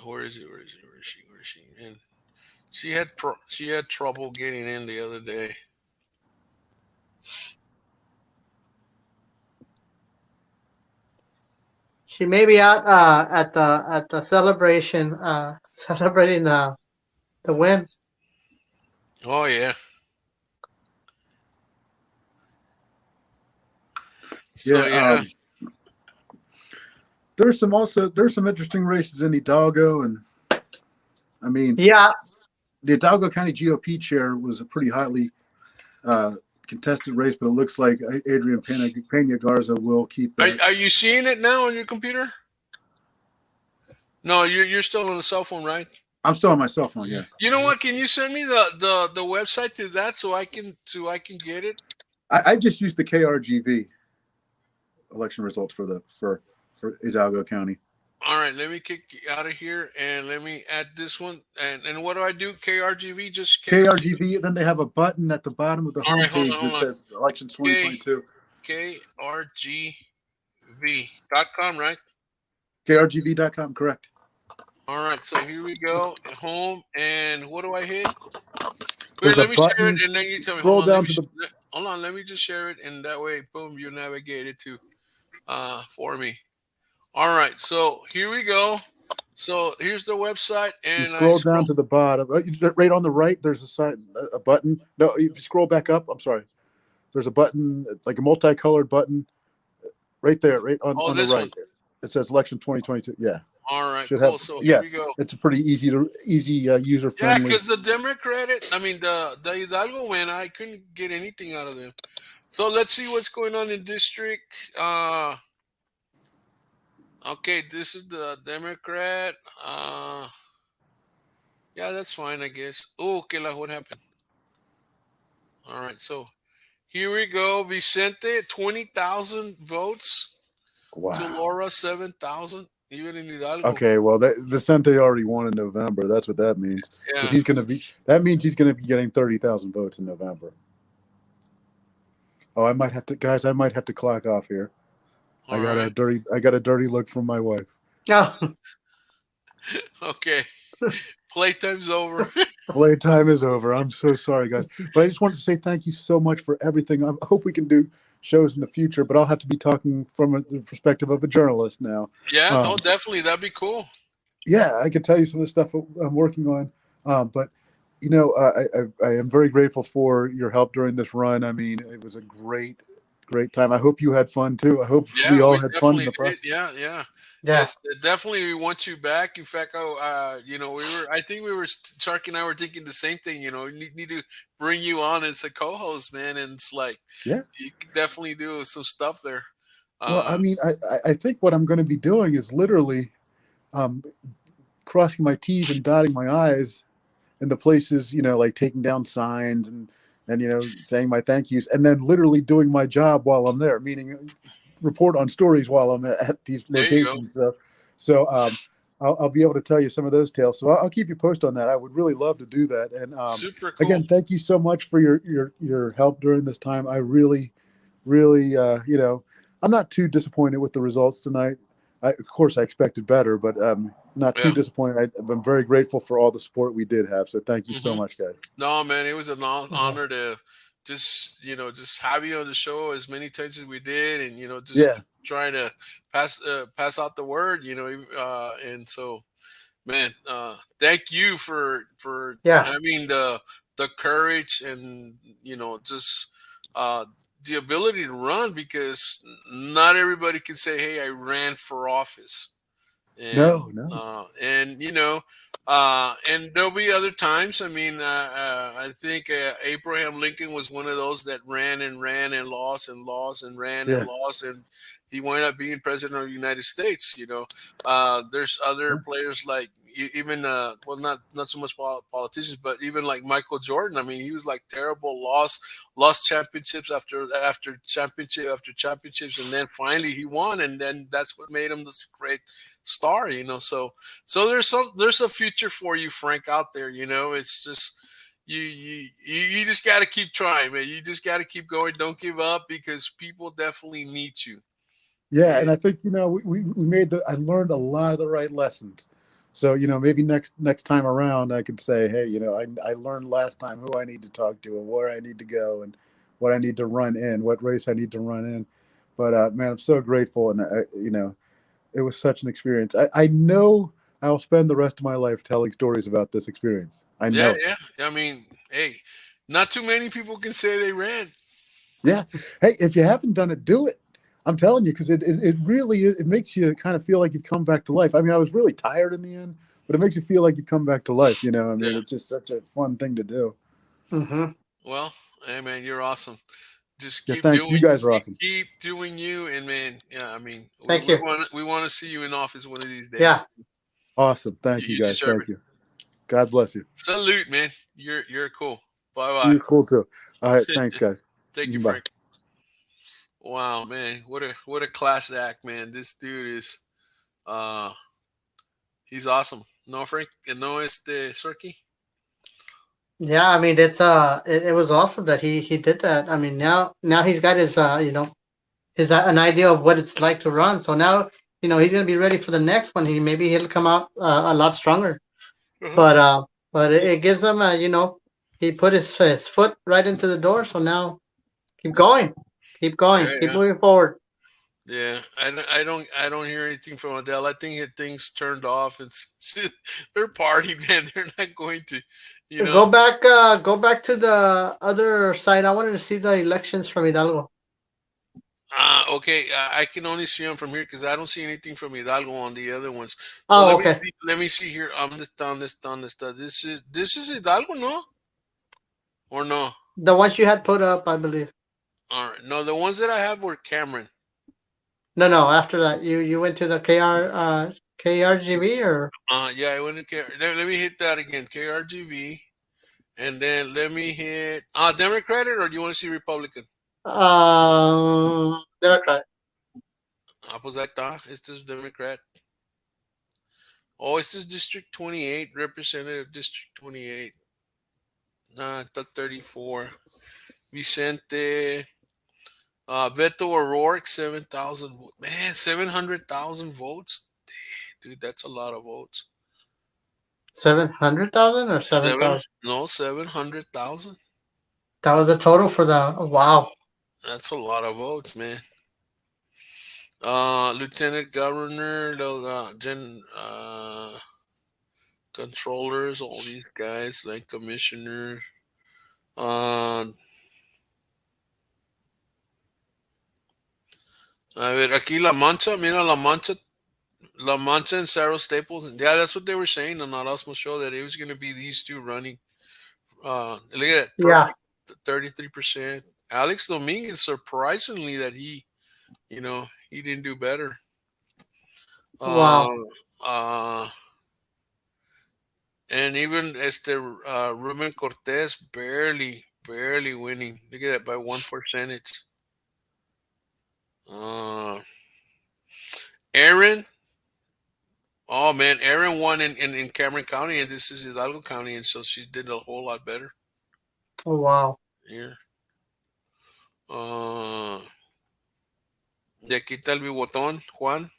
Where is it? Where is it? Where is she? Where is she? And she had trouble getting in the other day. She may be out at the celebration, celebrating the win. Oh yeah. Yeah. So yeah. There's some interesting races in Hidalgo, and I mean Yeah, the Hidalgo County GOP chair was a pretty hotly uh, contested race, but it looks like Adrian Pena Garza will keep that. Are you seeing it now on your computer? No, you're still on the cell phone, right? I'm still on my cell phone. Yeah, You know what? Can you send me the website to that so I can get it? I just used the KRGV election results for Hidalgo County. All right, let me kick out of here and let me add this one. And what do I do? KRGV, just KRGV. KRGV. Then they have a button at the bottom of the All right, hold on, homepage hold that on. says Elections K 2022. KRGV.com, right? KRGV.com, correct. All right, so here we go. Home, and what do I hit? Wait, There's a let me share button. it, and then you tell me. Scroll down to the. Hold on. Let me just share it, and that way, boom, you navigate it to for me. All right, so here we go. So here's the website, You and I scroll down scroll. to the bottom. Right on the right, there's a button. No, if you scroll back up, I'm sorry. There's a button, like a multicolored button, right there, right Oh, on the this one. right. It says Election 2022. Yeah, All right, should have. cool. So here Yeah, we go. it's a pretty easy user Yeah, friendly. because the Democratic, I mean the Hidalgo man, I couldn't get anything out of them. So let's see what's going on in district. Okay, this is the Democrat. Yeah, that's fine, I guess. Oh, okay, like what happened? All right, so Here we go. Vicente, 20,000 votes to Wow. Laura, 7,000. Even in Hidalgo. Okay, well, Vicente already won in November. That's what that means. Because Yeah. he's going to be. That means he's going to be getting 30,000 votes in November. Oh, I might have to, guys. I might have to clock off here. All right. I got a dirty look from my wife. Oh, Okay. Playtime's over. Playtime is over. I'm so sorry, guys. But I just wanted to say thank you so much for everything. I hope we can do shows in the future, but I'll have to be talking from the perspective of a journalist now. Yeah, no, Um, definitely. That'd be cool. yeah, I can tell you some of the stuff I'm working on. But I am very grateful for your help during this run. I mean, it was a great time. I hope you had fun too. I hope we Yeah, all we had fun in definitely the did. process. Yeah, yeah. yeah, Yes, definitely. We want you back. In fact, I think we were, Shark and I were thinking the same thing. We need to bring you on as a co-host, man. And it's like, Yeah. you could definitely do some stuff there. Well, I Uh, mean, I think what I'm going to be doing is literally um, crossing my T's and dotting my I's in the places, like taking down signs and saying my thank yous, and then literally doing my job while I'm there, meaning report on stories while I'm at these there you go. locations. So I'll be able to tell you some of those tales. So I'll keep you posted on that. I would really love to do that. And Super cool. again, thank you so much for your help during this time. I really, I'm not too disappointed with the results tonight. Of course, I expected better, but not too Yeah. disappointed. I'm very grateful for all the support we did have. So thank you so hmm much, guys. No, man, it was an yeah, honor to just have you on the show as many times as we did, and just Yeah, keep trying to pass out the word, and so, man, thank you for yeah. having the courage and just uh, the ability to run, because not everybody can say, "Hey, I ran for office." and no, no, and and there'll be other times. I mean, I think Abraham Lincoln was one of those that ran and ran and lost and lost and ran and yeah, lost, and he wound up being president of the United States. There's other yeah, players like even well, not so much politicians, but even like Michael Jordan. I mean, he was like terrible, lost championships after championship after championships, and then finally he won, and then that's what made him this great star. So there's a future for you, Frank, out there. It's just you just got to keep trying, man. You just got to keep going. Don't give up, because people definitely need you. yeah. And And I think we made I learned a lot of the right lessons. So maybe next time around I could say, hey, I learned last time who I need to talk to and where I need to go and what I need to run in, what race I need to run in. But man, I'm so grateful, and it was such an experience. I know I'll spend the rest of my life telling stories about this experience. I yeah, know it. yeah. I mean, hey, not too many people can say they ran. Yeah. Hey, if you haven't done it, do it. I'm telling you, because it really it makes you kind of feel like you've come back to life. I mean, I was really tired in the end, but it makes you feel like you've come back to life. I mean, Yeah. it's just such a fun thing to do. Hmm. Well, hey, man, you're awesome. Just Yeah, keep thank you. doing Guys are awesome. keep doing you, and man, yeah. I mean, we Thank we you. want we want to see you in office one of these Yeah, days. Awesome. Thank you, You guys. deserve it. Thank you. God bless you. Salute, man. You're cool. Bye bye. You're cool too. All right. Thanks, guys. Thank you, Bye. Frank. Wow, man, what a class act, man. This dude is uh he's awesome. No, Frank, no, Cirky. yeah. I mean, it was awesome that he did that. I mean, now he's got his his an idea of what it's like to run. So now he's gonna be ready for the next one. He'll come out a lot stronger. Uh-huh. But it gives him he put his foot right into the door. So now keep going, Yeah, keep yeah, moving forward. yeah. I don't hear anything from Adele. I think her things turned off. They're party, man. They're not going to, you know. Go back to the other side. I wanted to see the elections from Hidalgo. Okay. I can only see them from here because I don't see anything from Hidalgo on the other ones. So Oh, let me okay. see. Let me see here. This. This is Hidalgo, no, or no? The ones you had put up, I believe. All right. No, the ones that I have were Cameron. No, no. After that, you went to the KRGV or Yeah, I went to let me hit that again. KRGV, and then let me hit Democratic, or do you want to see Republican? Democrat. Ah, pues ahí está. Este es Democrat. Oh, este es District 28, Representative District 28. Nah, está 34. Vicente. Beto O'Rourke, 7,000. Man, 700,000 votes? Dude, that's a lot of votes. 700,000 or 7,000? No, 700,000. That was the total for the. Wow. That's a lot of votes, man. Lieutenant Governor, those controllers, all these guys, like commissioners. Uh, a ver, aquí La Mancha, mira La Mancha and Sarah Staples. Yeah, that's what they were saying on Erasmus show that it was going to be these two running. Look at that, Yeah. perfect, 33%. Alex Dominguez, surprisingly, that he didn't do better. Wow. Uh, and even Ruben Cortez barely winning. Look at that by 1%. Uh, Aaron, oh man, Aaron won in Cameron County, and this is Hidalgo County, and so she did a whole lot better Oh, wow. here. De aquí está el bigotón, Juan,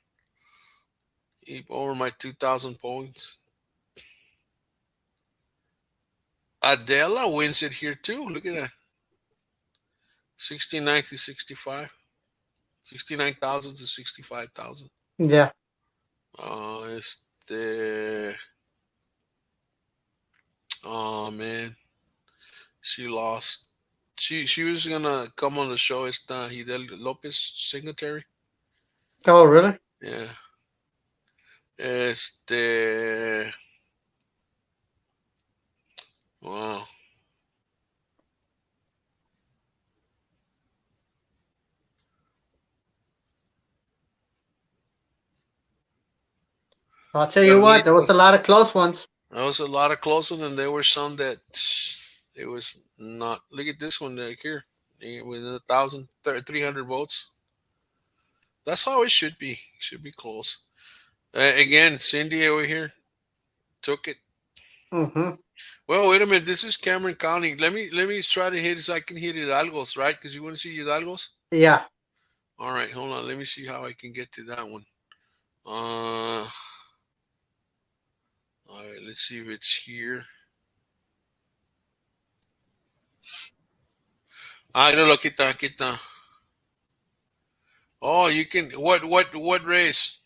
over my 2,000 points. Adela wins it here too. Look at that. 69 to 65. 69,000 to 65,000. Yeah. Este. Oh man, she lost. She was gonna come on the show. Esta Hidel Lopez Singletary. Oh, really? Yeah. Este. Wow. I'll tell you what, there was Carlito. a lot of close ones. There was a lot of close ones, and there were some that it was not. Look at this one right here. With 300 votes. That's how it should be. It should be close. Again, Cindy over here took it. Mm-hmm. Well, wait a minute. This is Cameron County. Let me try to hit so I can hit Hidalgos, right? Because you want to see Hidalgos. Yeah. All right, hold on. Let me see how I can get to that one. All right, let's see if it's here. Ah, no, aquí está, aquí está. Oh, you can. What race?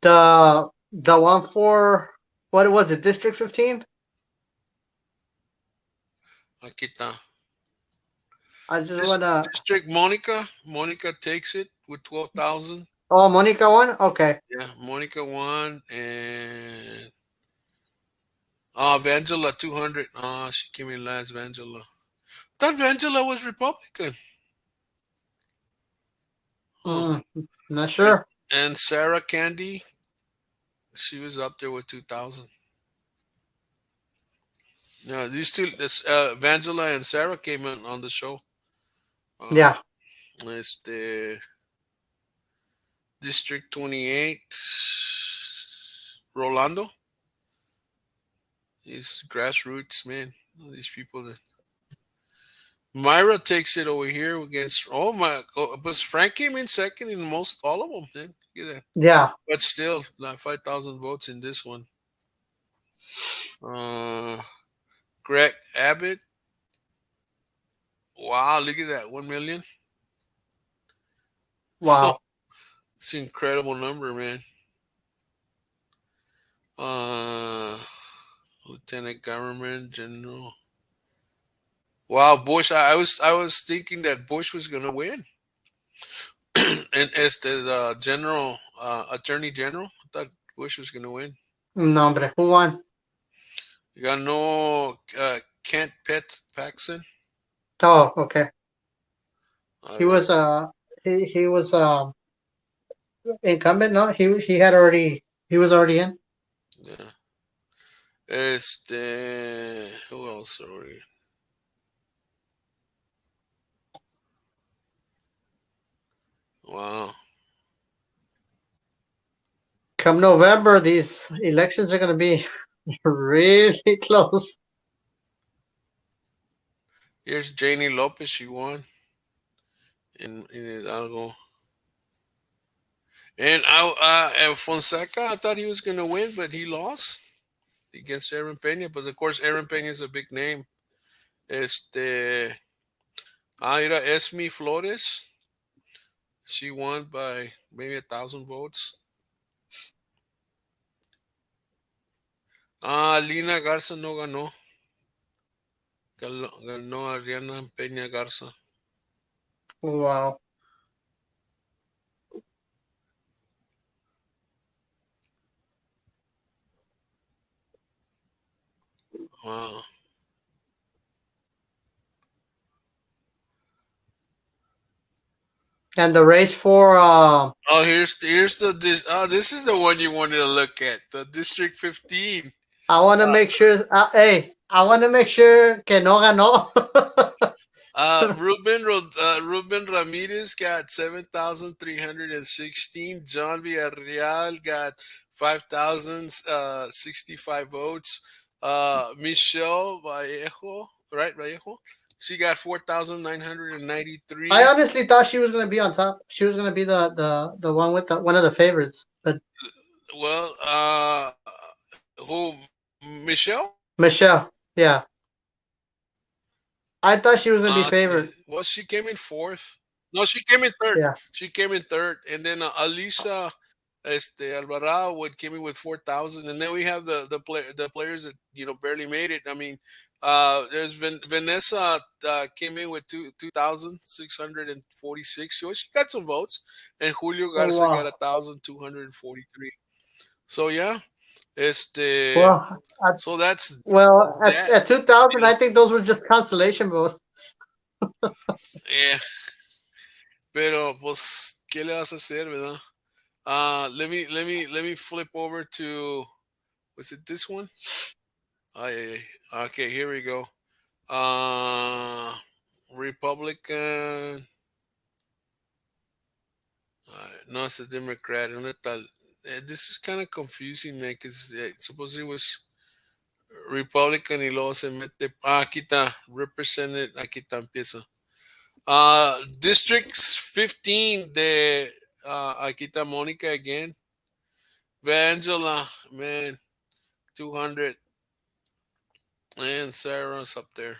The one for what was it? District 15. Aquí está. I just wanna. District Monica. Monica takes it with 12,000. Oh, Monica won. Okay. Yeah, Monica won, and Vangela 200. She came in last. Vangela. Thought Vangela was Republican. Huh. Not sure. And Sarah Candy, she was up there with 2,000. Yeah, these two, Vangela and Sarah came on the show. Yeah. It's the District 28, Rolando. He's grassroots, man. All these people that. Myra takes it over here against. Oh my! But Frank came in second in most all of them. Man. Look at that. Yeah. But still, not 5,000 votes in this one. Greg Abbott. Wow, look at that. 1 million. Wow. It's an incredible number, man. Lieutenant Government General. Wow, Bush. I was thinking that Bush was gonna win. And as the general attorney general, I thought Bush was gonna win. No, hombre. Who won? You got no Kent Paxson. Oh, okay. He Uh, was he was incumbent. No, he had already he was already in. yeah. Who else are we? come November, these elections are going to be really close. Here's Janie Lopez. She won in Hidalgo. And Fonseca, I thought he was going to win, but he lost against Aaron Peña. But of course, Aaron Peña is a big name. Este, era Esme Flores. She won by maybe 1,000 votes. Lina Garza no ganó. Ganó Ariana Peña Garza. Wow. Wow. And the race for Oh, here's this is the one you wanted to look at, the District 15. I want to make sure. Hey, I want to make sure que no ganó. Ruben Ramirez got 7,316. John Villarreal got 5,065 votes. Michelle Vallejo, right? Vallejo. She got 4,993. I honestly thought she was going to be on top. She was going to be the one with one of the favorites. But Well, who? Michelle? Michelle, yeah, I thought she was going to be favored. Well, she came in fourth. No, she came in third. Yeah. She came in third, and then Alisa, Alvarado came in with 4,000, and then we have the players that barely made it. I mean, there's Vanessa came in with 2,646. So she got some votes, and Julio Garza got 1,243. So yeah, Well, so that's at 2,000, I think those were just consolation votes. Yeah. Pero pues, ¿qué le vas a hacer, verdad? Let me flip over to, was it this one? Okay, here we go. Republican. No, it's a Democrat. This is kind of confusing, man, because supposedly it was Republican y luego se mete. Aquí está. Represented. Aquí está, empieza. Districts 15 de aquí está Monica again. Vangela, man, 200. And Sarah's up there.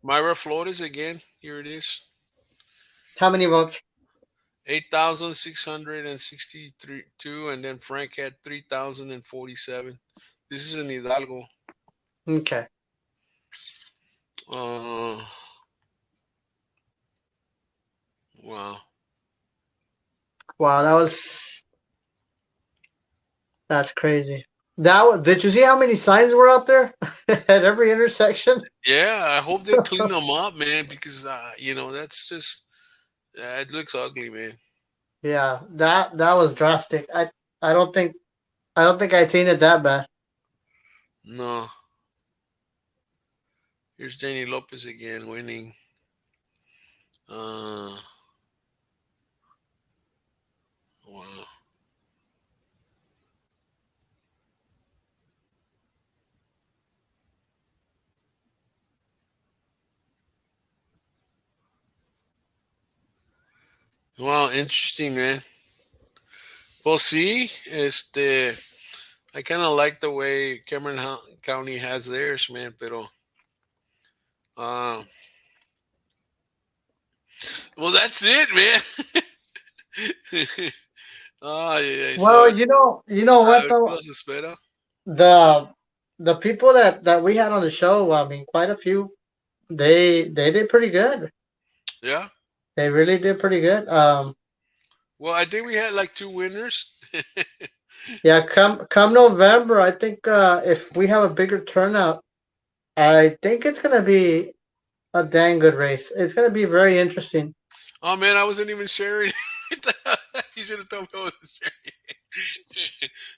Myra Flores again. Here it is. How many votes? 8,662, and then Frank had 3,047. This is in Hidalgo. Okay. Wow. Wow, that's crazy. Did you see how many signs were out there at every intersection? Yeah, I hope they clean them up, man, because that's just it looks ugly, man. Yeah, that was drastic. I don't think I've seen it that bad. No. Here's Jenny Lopez again winning. Wow. Wow, interesting, man. Well, see, I kind of like the way Cameron County has theirs, man, pero well, that's it, man. Yeah. Well, you know what though? The people that we had on the show, I mean, quite a few, they did pretty good. Yeah. They really did pretty good. Well, I think we had like 2 winners. Yeah, come November, I think if we have a bigger turnout, I think it's gonna be a dang good race. It's gonna be very interesting. Oh man, I wasn't even sharing. You should have told me I wasn't sharing.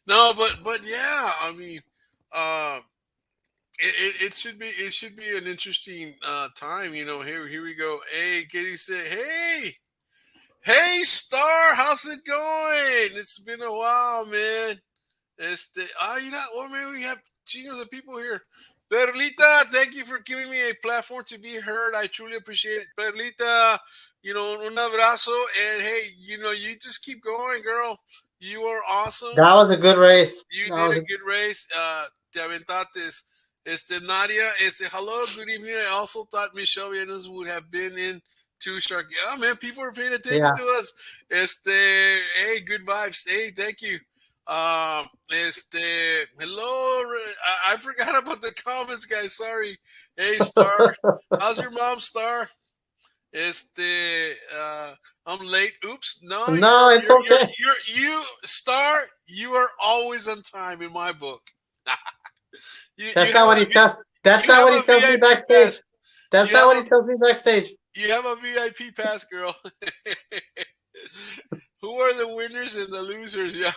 No, but yeah, I mean, it should be an interesting time. Here we go. Hey, Katie said, hey, Star, how's it going? It's been a while, man. Or maybe we have chingos of people here. Perlita, thank you for giving me a platform to be heard. I truly appreciate it. Perlita, un abrazo. And hey, you just keep going, girl. You are awesome. That was a good race. You That did was a good race. Te aventates. Nadia, hello, good evening. I also thought Michelle Viennes would have been in too, Shark. Oh, man, people are paying attention yeah. to us. Hey, good vibes. Hey, thank you. Hello. I forgot about the comments, guys. Sorry. Hey, Star. How's your mom, Star? I'm late. Oops. No, No, it's okay. you, Star. You are always on time in my book. That's not what he tells. That's you not have what a he tells me VIP backstage. pass. That's You not have what a he tells me backstage. you have a VIP pass, girl. Who are the winners and the losers? Yeah,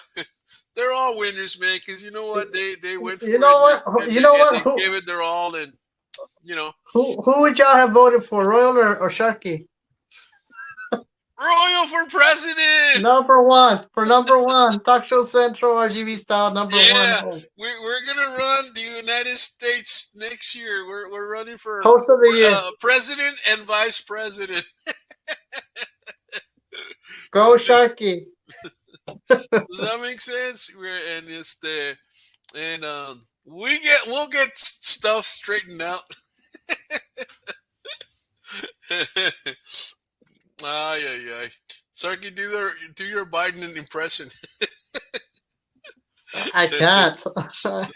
they're all winners, man. Because you know what, they went You for it know what? You know and what? they gave it their all, and you know, Who would y'all have voted for, Royal or Sharky? Royal for president. Number one for number one, Talk Show Central RGB style number one Yeah, host, we're gonna run the United States next year. We're running for host of the year. president and vice president. Go Sharky. Does that make sense? We'll get stuff straightened out. Ay, ay, ay. Sarky, do your Biden impression. I can't.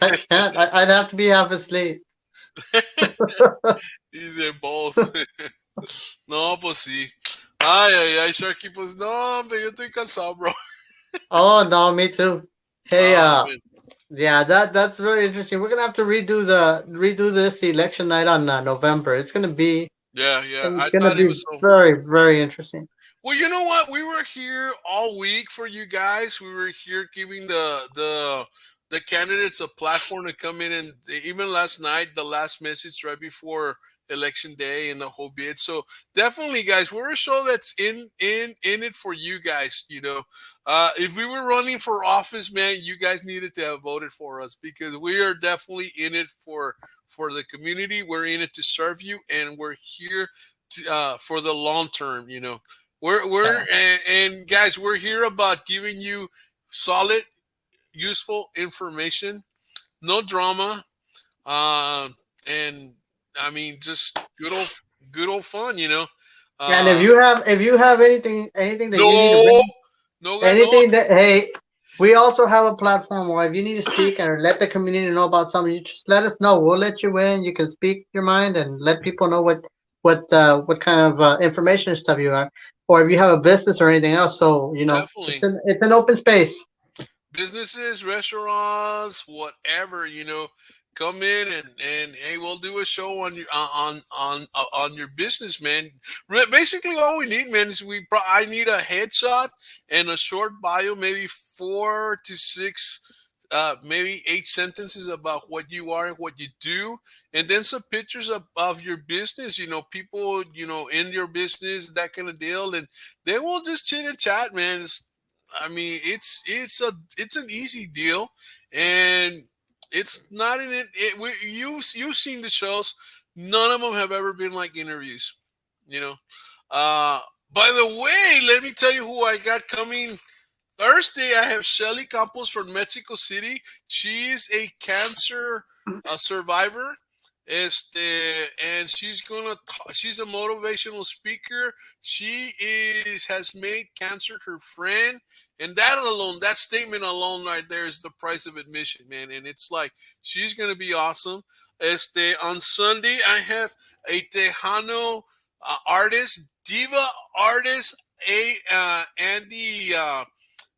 I can't. I'd have to be half asleep. Dice both. No, pues sí. Ay, ay, ay, Sharky, pues no, hombre, yo estoy cansado, bro. Oh no, me too. Hey, Man. yeah, that's very interesting. We're gonna have to redo this election night on November. It's gonna be Yeah, I it's gonna thought it be was so. very very interesting. Well, you know what? We were here all week for you guys. We were here giving the candidates a platform to come in, and even last night, the last message right before election day and the whole bit. So definitely, guys, we're a show that's in it for you guys. If we were running for office, man, you guys needed to have voted for us because we are definitely in it for the community. We're in it to serve you, and we're here for the long term. We're and guys, we're here about giving you solid, useful information, no drama, and I mean just good old fun. And Uh, if you have anything that you need to no, bring, no, anything that hey, we also have a platform where if you need to speak and let the community know about something, you just let us know. We'll let you in. You can speak your mind and let people know what kind of information and stuff you have, or if you have a business or anything else. So definitely. it's an open space. Businesses, restaurants, whatever, come in and hey, we'll do a show on your on your business, man. Basically, all we need, man, is I need a headshot and a short bio, maybe 4 to 6, maybe 8 sentences about what you are and what you do, and then some pictures of your business. People, in your business, that kind of deal, and then we'll just chit and chat, man. I mean, it's an easy deal, and it's not in it. You've seen the shows. None of them have ever been like interviews. You know. By the way, let me tell you who I got coming Thursday. I have Shelly Campos from Mexico City. She is a cancer survivor. And she's a motivational speaker. She has made cancer her friend, and that statement alone right there is the price of admission, man. And it's like she's gonna be awesome. On Sunday I have a Tejano artist, diva artist, Andy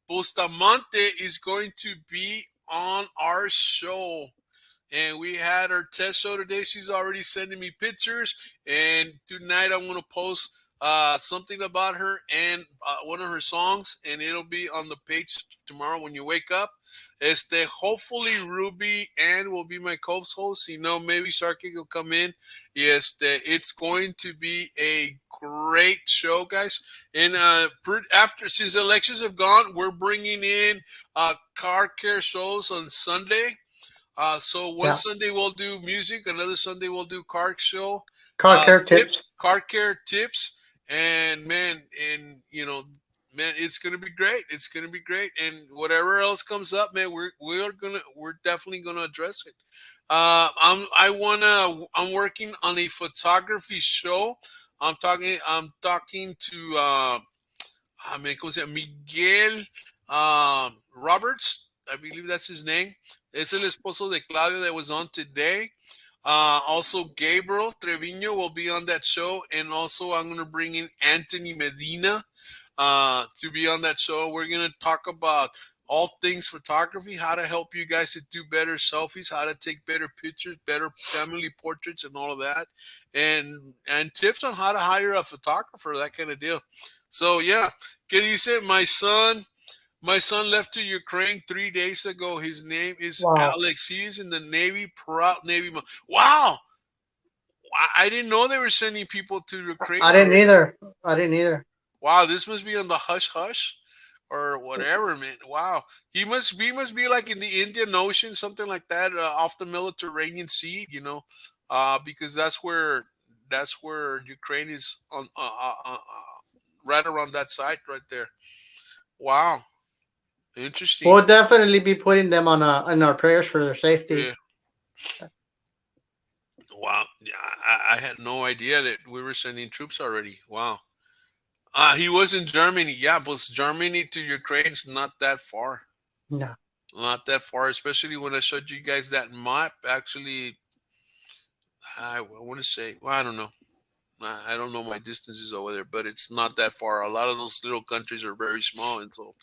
Bustamante is going to be on our show. And we had our test show today. She's already sending me pictures. And tonight I'm going to post something about her and one of her songs. And it'll be on the page tomorrow when you wake up. Hopefully Ruby Ann will be my co-host. Maybe Sharky will come in. It's going to be a great show, guys. And after since elections have gone, we're bringing in car care shows on Sunday. So one Yeah. Sunday we'll do music, another Sunday we'll do car show, Car care tips. car care tips, and man, it's gonna be great. It's gonna be great, and whatever else comes up, man, we're definitely gonna address it. I'm working on a photography show. I'm talking to ¿cómo se llama? Miguel Roberts, I believe that's his name. Es el esposo de Claudia that was on today. Also, Gabriel Trevino will be on that show, and also I'm going to bring in Anthony Medina to be on that show. We're going to talk about all things photography, how to help you guys to do better selfies, how to take better pictures, better family portraits, and all of that, and tips on how to hire a photographer, that kind of deal. So yeah, ¿qué dice my son? My son left to Ukraine 3 days ago. His name is Wow. Alex. He is in the Navy, proud Navy. Wow, I didn't know they were sending people to Ukraine I didn't already. either. I didn't either. Wow, this must be on the hush hush or whatever, man. Wow, he must be like in the Indian Ocean, something like that, off the Mediterranean Sea, because that's where Ukraine is on, right around that site right there. Wow, interesting. We'll definitely be putting them on in our prayers for their safety. Yeah. Wow. Yeah, I had no idea that we were sending troops already. Wow. He was in Germany. Yeah, but Germany to Ukraine is not that far. No. Not that far, especially when I showed you guys that map. Actually, I want to say, well, I don't know. I don't know my distances over there, but it's not that far. A lot of those little countries are very small, and so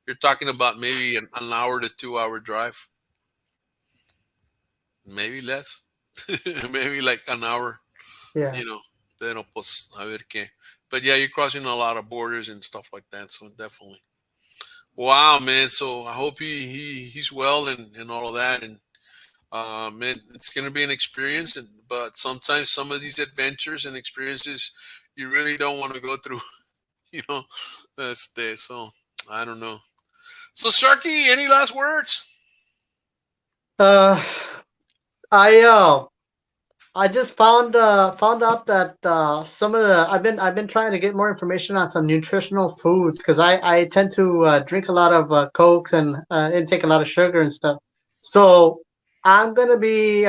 you're talking about maybe an hour to 2 hour drive, maybe less, maybe like an hour. Yeah. You know, pero pues a ver qué. But yeah, you're crossing a lot of borders and stuff like that, so definitely. Wow, man. So I hope he's well and all of that, and man, it's gonna be an experience. But sometimes some of these adventures and experiences you really don't want to go through. You know, so I don't know. So Sharky, any last words? Uh, I I just found out that some of the I've been trying to get more information on some nutritional foods because I tend to drink a lot of cokes and intake a lot of sugar and stuff. So I'm gonna be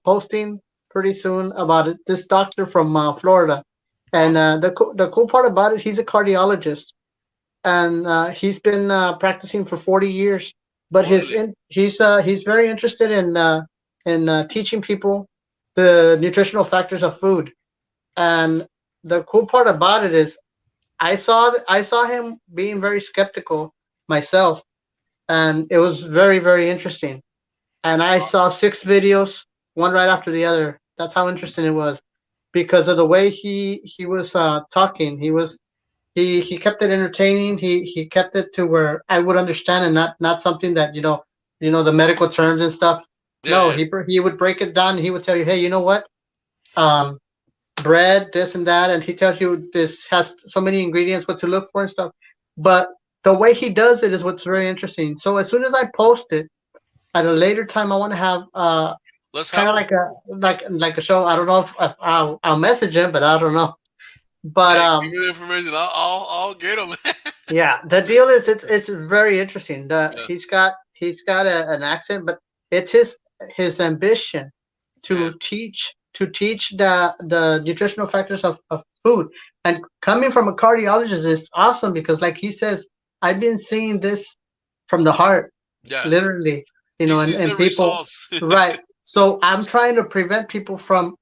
posting pretty soon about it. This doctor from Florida, and Awesome. the cool part about it, he's a cardiologist, and he's been practicing for 40 years. But Orale. he's very interested in teaching people the nutritional factors of food. And the cool part about it is, I saw him being very skeptical myself, and it was very interesting. And I saw 6 videos, one right after the other. That's how interesting it was, because of the way he was talking. He kept it entertaining. He kept it to where I would understand, and not something that the medical terms and stuff. Yeah, No, yeah, he would break it down. And he would tell you, hey, you know what? Um, bread, this and that, and he tells you this has so many ingredients, what to look for and stuff. But the way he does it is what's very interesting. So as soon as I post it at a later time, I want to have let's kind have of him. like a show. I don't know if I'll message him, but I don't know. But Hey, give me the information. I'll get him. yeah, the deal is it's very interesting. The Yeah, he's got an accent, but it's his ambition yeah, to teach the nutritional factors of food. And coming from a cardiologist is awesome because, like he says, I've been seeing this from the heart, yeah. literally, He sees and the people, results. right. So I'm trying to prevent people from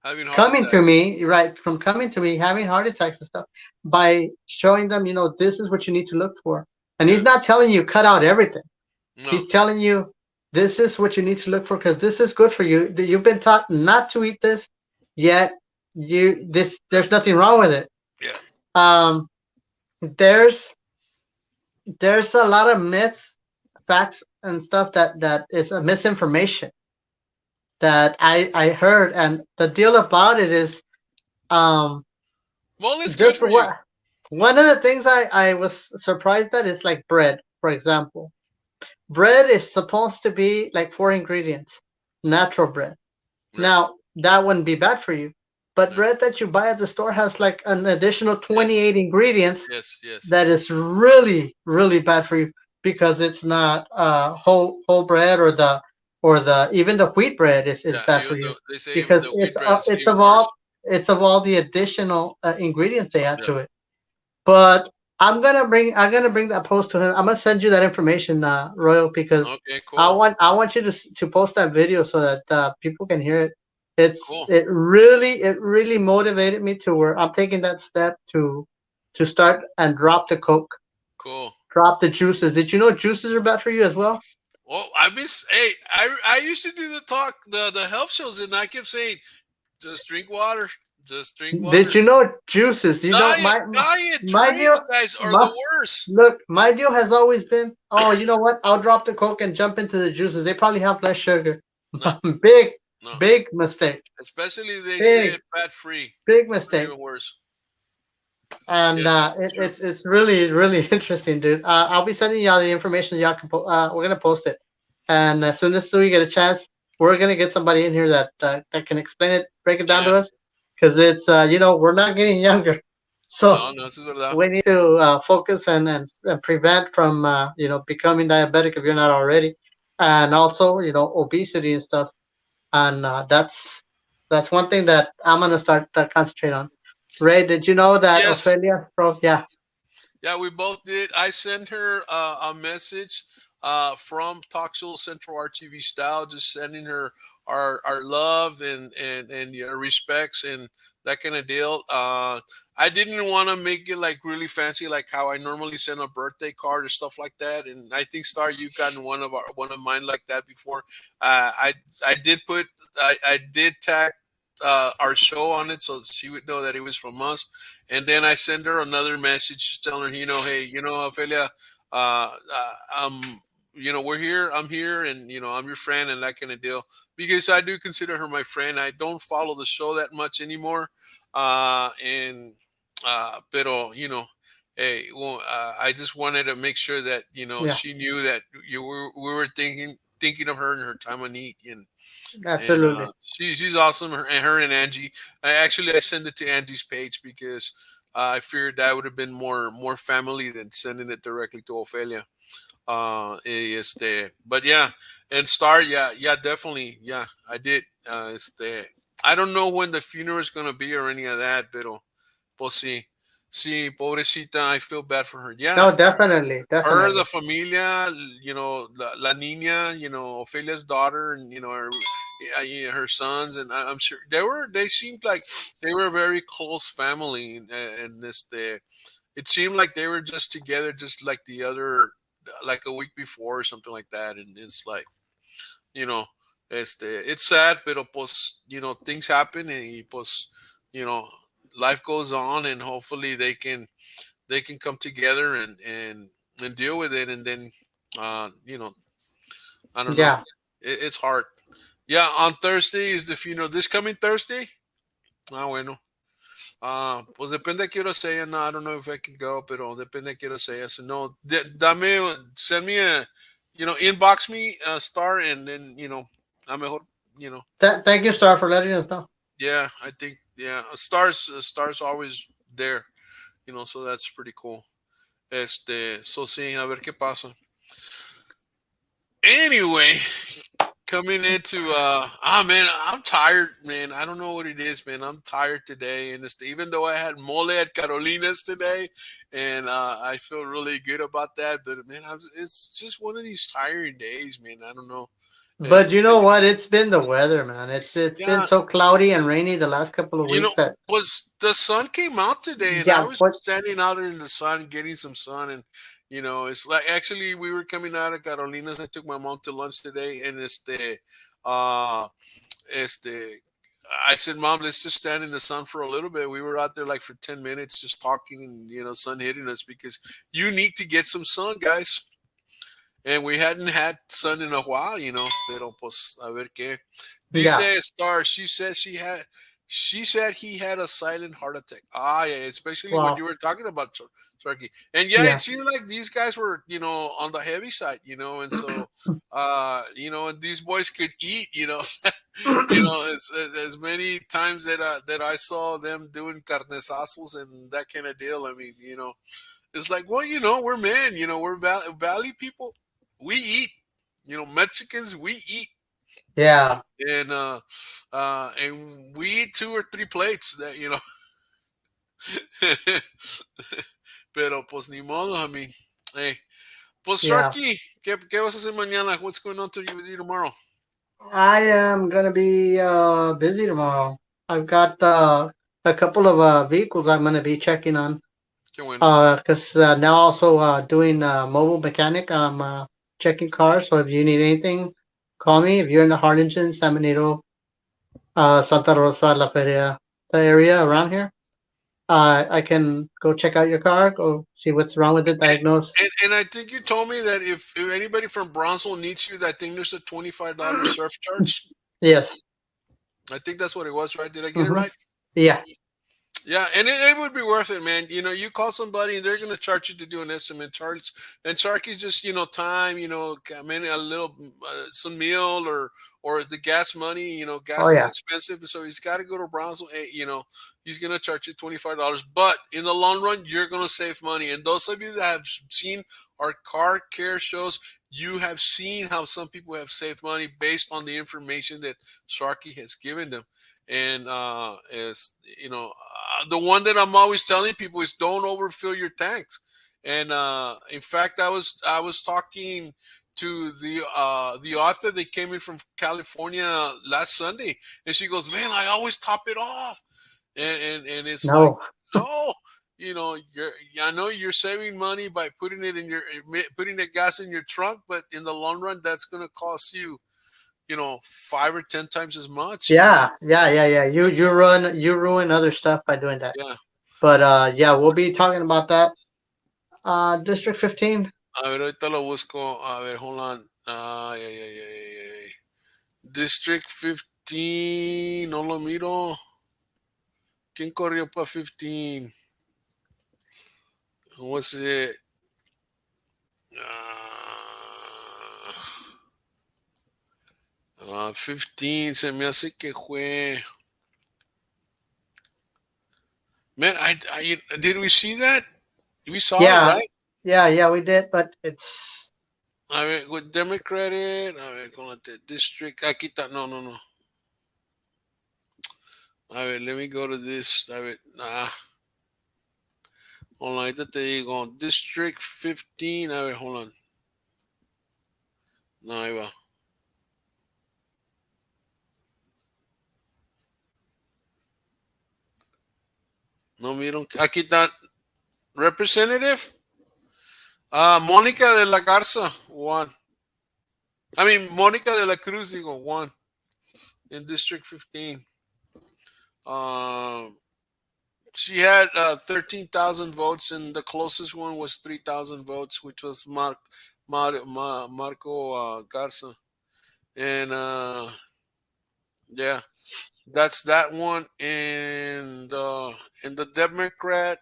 Having heart coming to attacks. me, right, from coming to me, having heart attacks and stuff, by showing them, this is what you need to look for. And Yeah. he's not telling you cut out everything. No. He's telling you this is what you need to look for because this is good for you. You've been taught not to eat this, yet there's nothing wrong with it. Yeah. Um, there's a lot of myths, facts and stuff that is a misinformation that I heard, and the deal about it is um Well, it's good just for you. what one of the things I was surprised at is like bread, for example. Bread is supposed to be like four ingredients, natural bread. Right. Now that wouldn't be bad for you, but Right. bread that you buy at the store has like an additional Yes. 28 ingredients Yes. Yes. that is really really bad for you because it's not whole bread, or the even the wheat bread is Yeah. bad for Even you though they say even because the wheat bread is even worse. it's of all the additional ingredients they add Yeah. to it. But I'm gonna bring that post to him. I'm gonna send you that information, Royal, because Okay. I Cool. want I want you to post that video so that people can hear it. Cool. It really motivated me to where I'm taking that step to start and drop the Coke, Cool. drop the juices. Did you know juices are bad for you as well? Well, I've been. Hey, I used to do the talk, the health shows, and I kept saying, just drink water. Just drink Did water. you know juices? You know Diet my drinks, deal. guys, are the My, worst. Look, my deal has always been, oh, you know what? I'll drop the Coke and jump into the juices. They probably have less sugar. No. big, No. big mistake. Especially they say Big, fat free. big They're mistake. even worse. And Yes, it's true. it's really really interesting, dude. I'll be sending y'all the information. Y'all can we're gonna post it, and as soon as we get a chance, we're gonna get somebody in here that can explain it, break it down Yeah. to us, because it's we're not getting younger, so No, no, eso es verdad. we need to focus and prevent from becoming diabetic if you're not already, and also obesity and stuff. And that's one thing that I'm gonna start to concentrate on. Ray, did you know that Yes. Ophelia? Bro, yeah, Yeah, we both did. I sent her a message from Talk Show Central RTV style, just sending her our love and your respects and that kind of deal. I didn't want to make it like really fancy, like how I normally send a birthday card or stuff like that. And I think Star, you've gotten one of mine like that before. I did put I did tag our show on it so she would know that it was from us. And then I send her another message telling her, hey, Ophelia, we're here. I'm here, and I'm your friend, and that kind of deal. Because I do consider her my friend. I don't follow the show that much anymore, and pero hey, well, I just wanted to make sure that yeah, she knew that we were thinking of her in her time of need, and absolutely. she's awesome. Her and Angie. I send it to Angie's page because I feared that would have been more family than sending it directly to Ophelia. But yeah, and Star, yeah, definitely, yeah, I did. I don't know when the funeral is gonna be or any of that, pero pues sí, sí, pobrecita, I feel bad for her. Yeah, No, definitely, her, the definitely. familia, la niña, Ophelia's daughter, and her sons, and I'm sure they seemed like they were a very close family, and it seemed like they were just together, just like the other, like a week before or something like that, and it's like, you know, it's sad, pero pues, things happen, and pues, you know, life goes on, and hopefully they can come together and deal with it, and then uh you know I don't know, Yeah, it's hard. Yeah, on Thursday is the funeral, this coming Thursday. Bueno, pues depende de qué hora sea. No, I don't know if I can go, pero depende de qué hora sea. So no, send me inbox me, Star, and then a mejor, you know Thank you, Star, for letting us know. yeah, I think, yeah, Star's always there, so that's pretty cool. So sí, a ver qué pasa. Anyway, coming into man, I'm tired, man. I don't know what it is, man. I'm tired today, and even though I had mole at Carolina's today, and I feel really good about that, but man, it's just one of these tiring days, man. I don't know. But It's you know what? It's been the weather, man. It's been Yeah, so cloudy and rainy the last couple of you know, weeks that was the sun came out today, and I yeah, was but standing out in the sun, getting some sun, and it's like, actually, we were coming out of Carolina's. I took my mom to lunch today, and uh, este, I said, Mom, let's just stand in the sun for a little bit. We were out there like for 10 minutes, just talking, and sun hitting us, because you need to get some sun, guys. and we hadn't had sun in a while, Pero pues a ver qué. Yeah. Dice Star. She said he had a silent heart attack. Ah, yeah, especially when Wow. you were talking about Turkey. And yeah, it Yeah. seemed like these guys were, on the heavy side, and so, and these boys could eat, as many times that I saw them doing carnesazos and that kind of deal. I mean, it's like, well, we're men, we're valley people. We eat, Mexicans, we eat, Yeah. and we eat 2 or 3 plates that, Pero pues ni modo, I mean, hey, pues Yeah. Sharky, ¿qué vas a hacer mañana? What's going on with you tomorrow? I am gonna be busy tomorrow. I've got a couple of vehicles I'm gonna be checking on. Qué bueno. Because now also doing mobile mechanic. I'm checking cars. So if you need anything, call me. If you're in the Harlingen, San Benito, Santa Rosa, La Feria, the area around here, I can go check out your car, go see what's wrong with it, diagnose. And I think you told me that if anybody from Brownsville needs you, I think there's a $25 surf charge. Yes. I think that's what it was, right? Did I get it Hmm. right? Yeah. Yeah, and it would be worth it, man. You call somebody and they're gonna charge you to do an estimate. Charge and Sharky's just time. Maybe a little some meal or the gas money. Oh Gas is yeah. expensive, so he's got to go to Brownsville. He's gonna charge you $25. But in the long run, you're gonna save money. And those of you that have seen our car care shows, you have seen how some people have saved money based on the information that Sharky has given them. And as the one that I'm always telling people is don't overfill your tanks. And in fact, I was talking to the author that came in from California last Sunday, and she goes, "Man, I always top it off," and it's like, No. no. I know you're saving money by putting the gas in your trunk, but in the long run, that's going to cost you, 5 or 10 times as much. Yeah. Yeah. Yeah. Yeah. You ruin other stuff by doing that. Yeah. But yeah, we'll be talking about that. District 15. A ver, ahorita lo busco. A ver, hold on. Ay, ay, ay, ay, ay. District 15. No lo miro. ¿Quién corrió para 15? Who was it? Ah, 15. Se me hace que fue. Man, did we see that? We saw it, Yeah. right? Yeah. Yeah. We did, but it's A ver, with Democratic. A ver, con la district. Aquí está. No, no, no. A ver, let me go to this. A ver, hold on, ahorita te digo. District 15. A ver, hold on. No, ahí va. No miro. Aquí está. Representative. Mónica de la Garza, one. I mean, Mónica de la Cruz, digo, one. In District 15. She had 13,000 votes, and the closest one was 3,000 votes, which was Marco Garza. And yeah, that's that one. And the Democrat.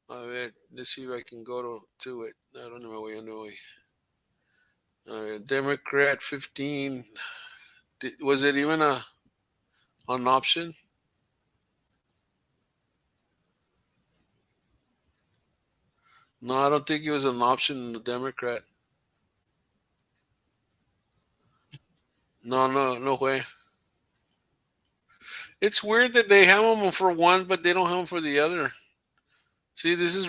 A ver, let's see if I can go to it. I don't know my way. I know way. Democrat 15. Was it even an option? No, I don't think it was an option in the Democrat. No, no, no way. It's weird that they have them for one, but they don't have them for the other. See, this is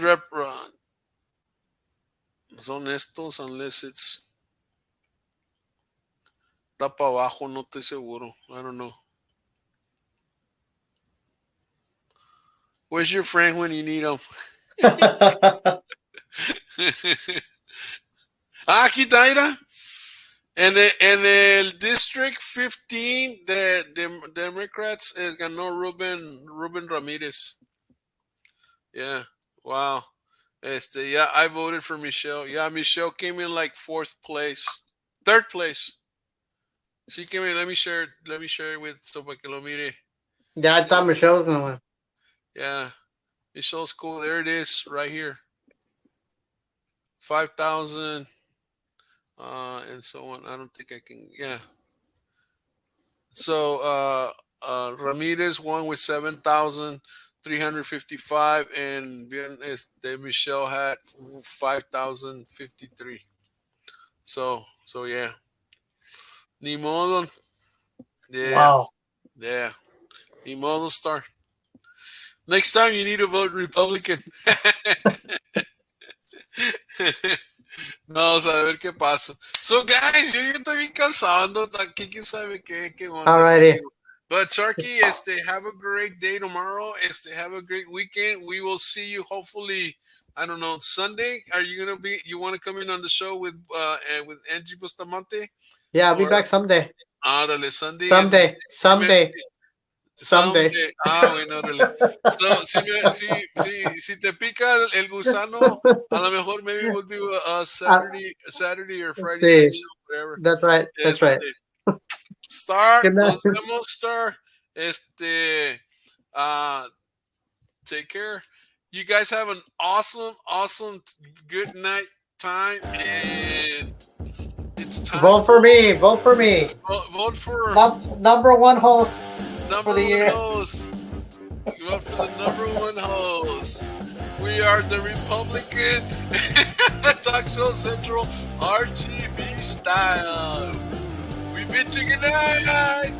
son estos unless it's está para abajo, no estoy seguro. I don't know. Where's your friend when you need him? Aquí está, mira. En el District 15, the Democrats ganó Ruben Ramirez. Yeah, wow. Yeah, I voted for Michelle. Yeah, Michelle came in like fourth place, third place. She came in. Let me share it. Let me share it with so que lo mire. Yeah, I Yeah, thought Michelle was gonna win. yeah. Michelle's cool. There it is, right here. 5,000, and so on. I don't think I can. Yeah. So Ramirez won with 7,355, and de Michelle had 5,053. So yeah. Ni modo. Yeah, Wow. yeah. Ni modo star. Next time you need to vote Republican. Vamos a ver qué pasa. So, guys, yo estoy bien cansado. Aquí quién sabe qué onda Alrighty. conmigo. But, Sharky, have a great day tomorrow. Have a great weekend. We will see you hopefully, I don't know, Sunday. Are you going to you want to come in on the show with Angie Bustamante? Yeah, I'll be Or, back someday. órale, Sunday. Someday. Someday. Someday. Someday. Bueno, órale. So, si te pica el gusano, a lo mejor maybe we'll do a Saturday or Friday night See. show, whatever. That's right. That's right. Star, Good night. nos vemos, Star. Take care. You guys have an awesome, good night time, and it's time. Vote for me. Vote for me. Vote for Number one host number for the one year. host. Vote for the number one host. We are the Republican Talk Show Central RTB style. We bid you good night.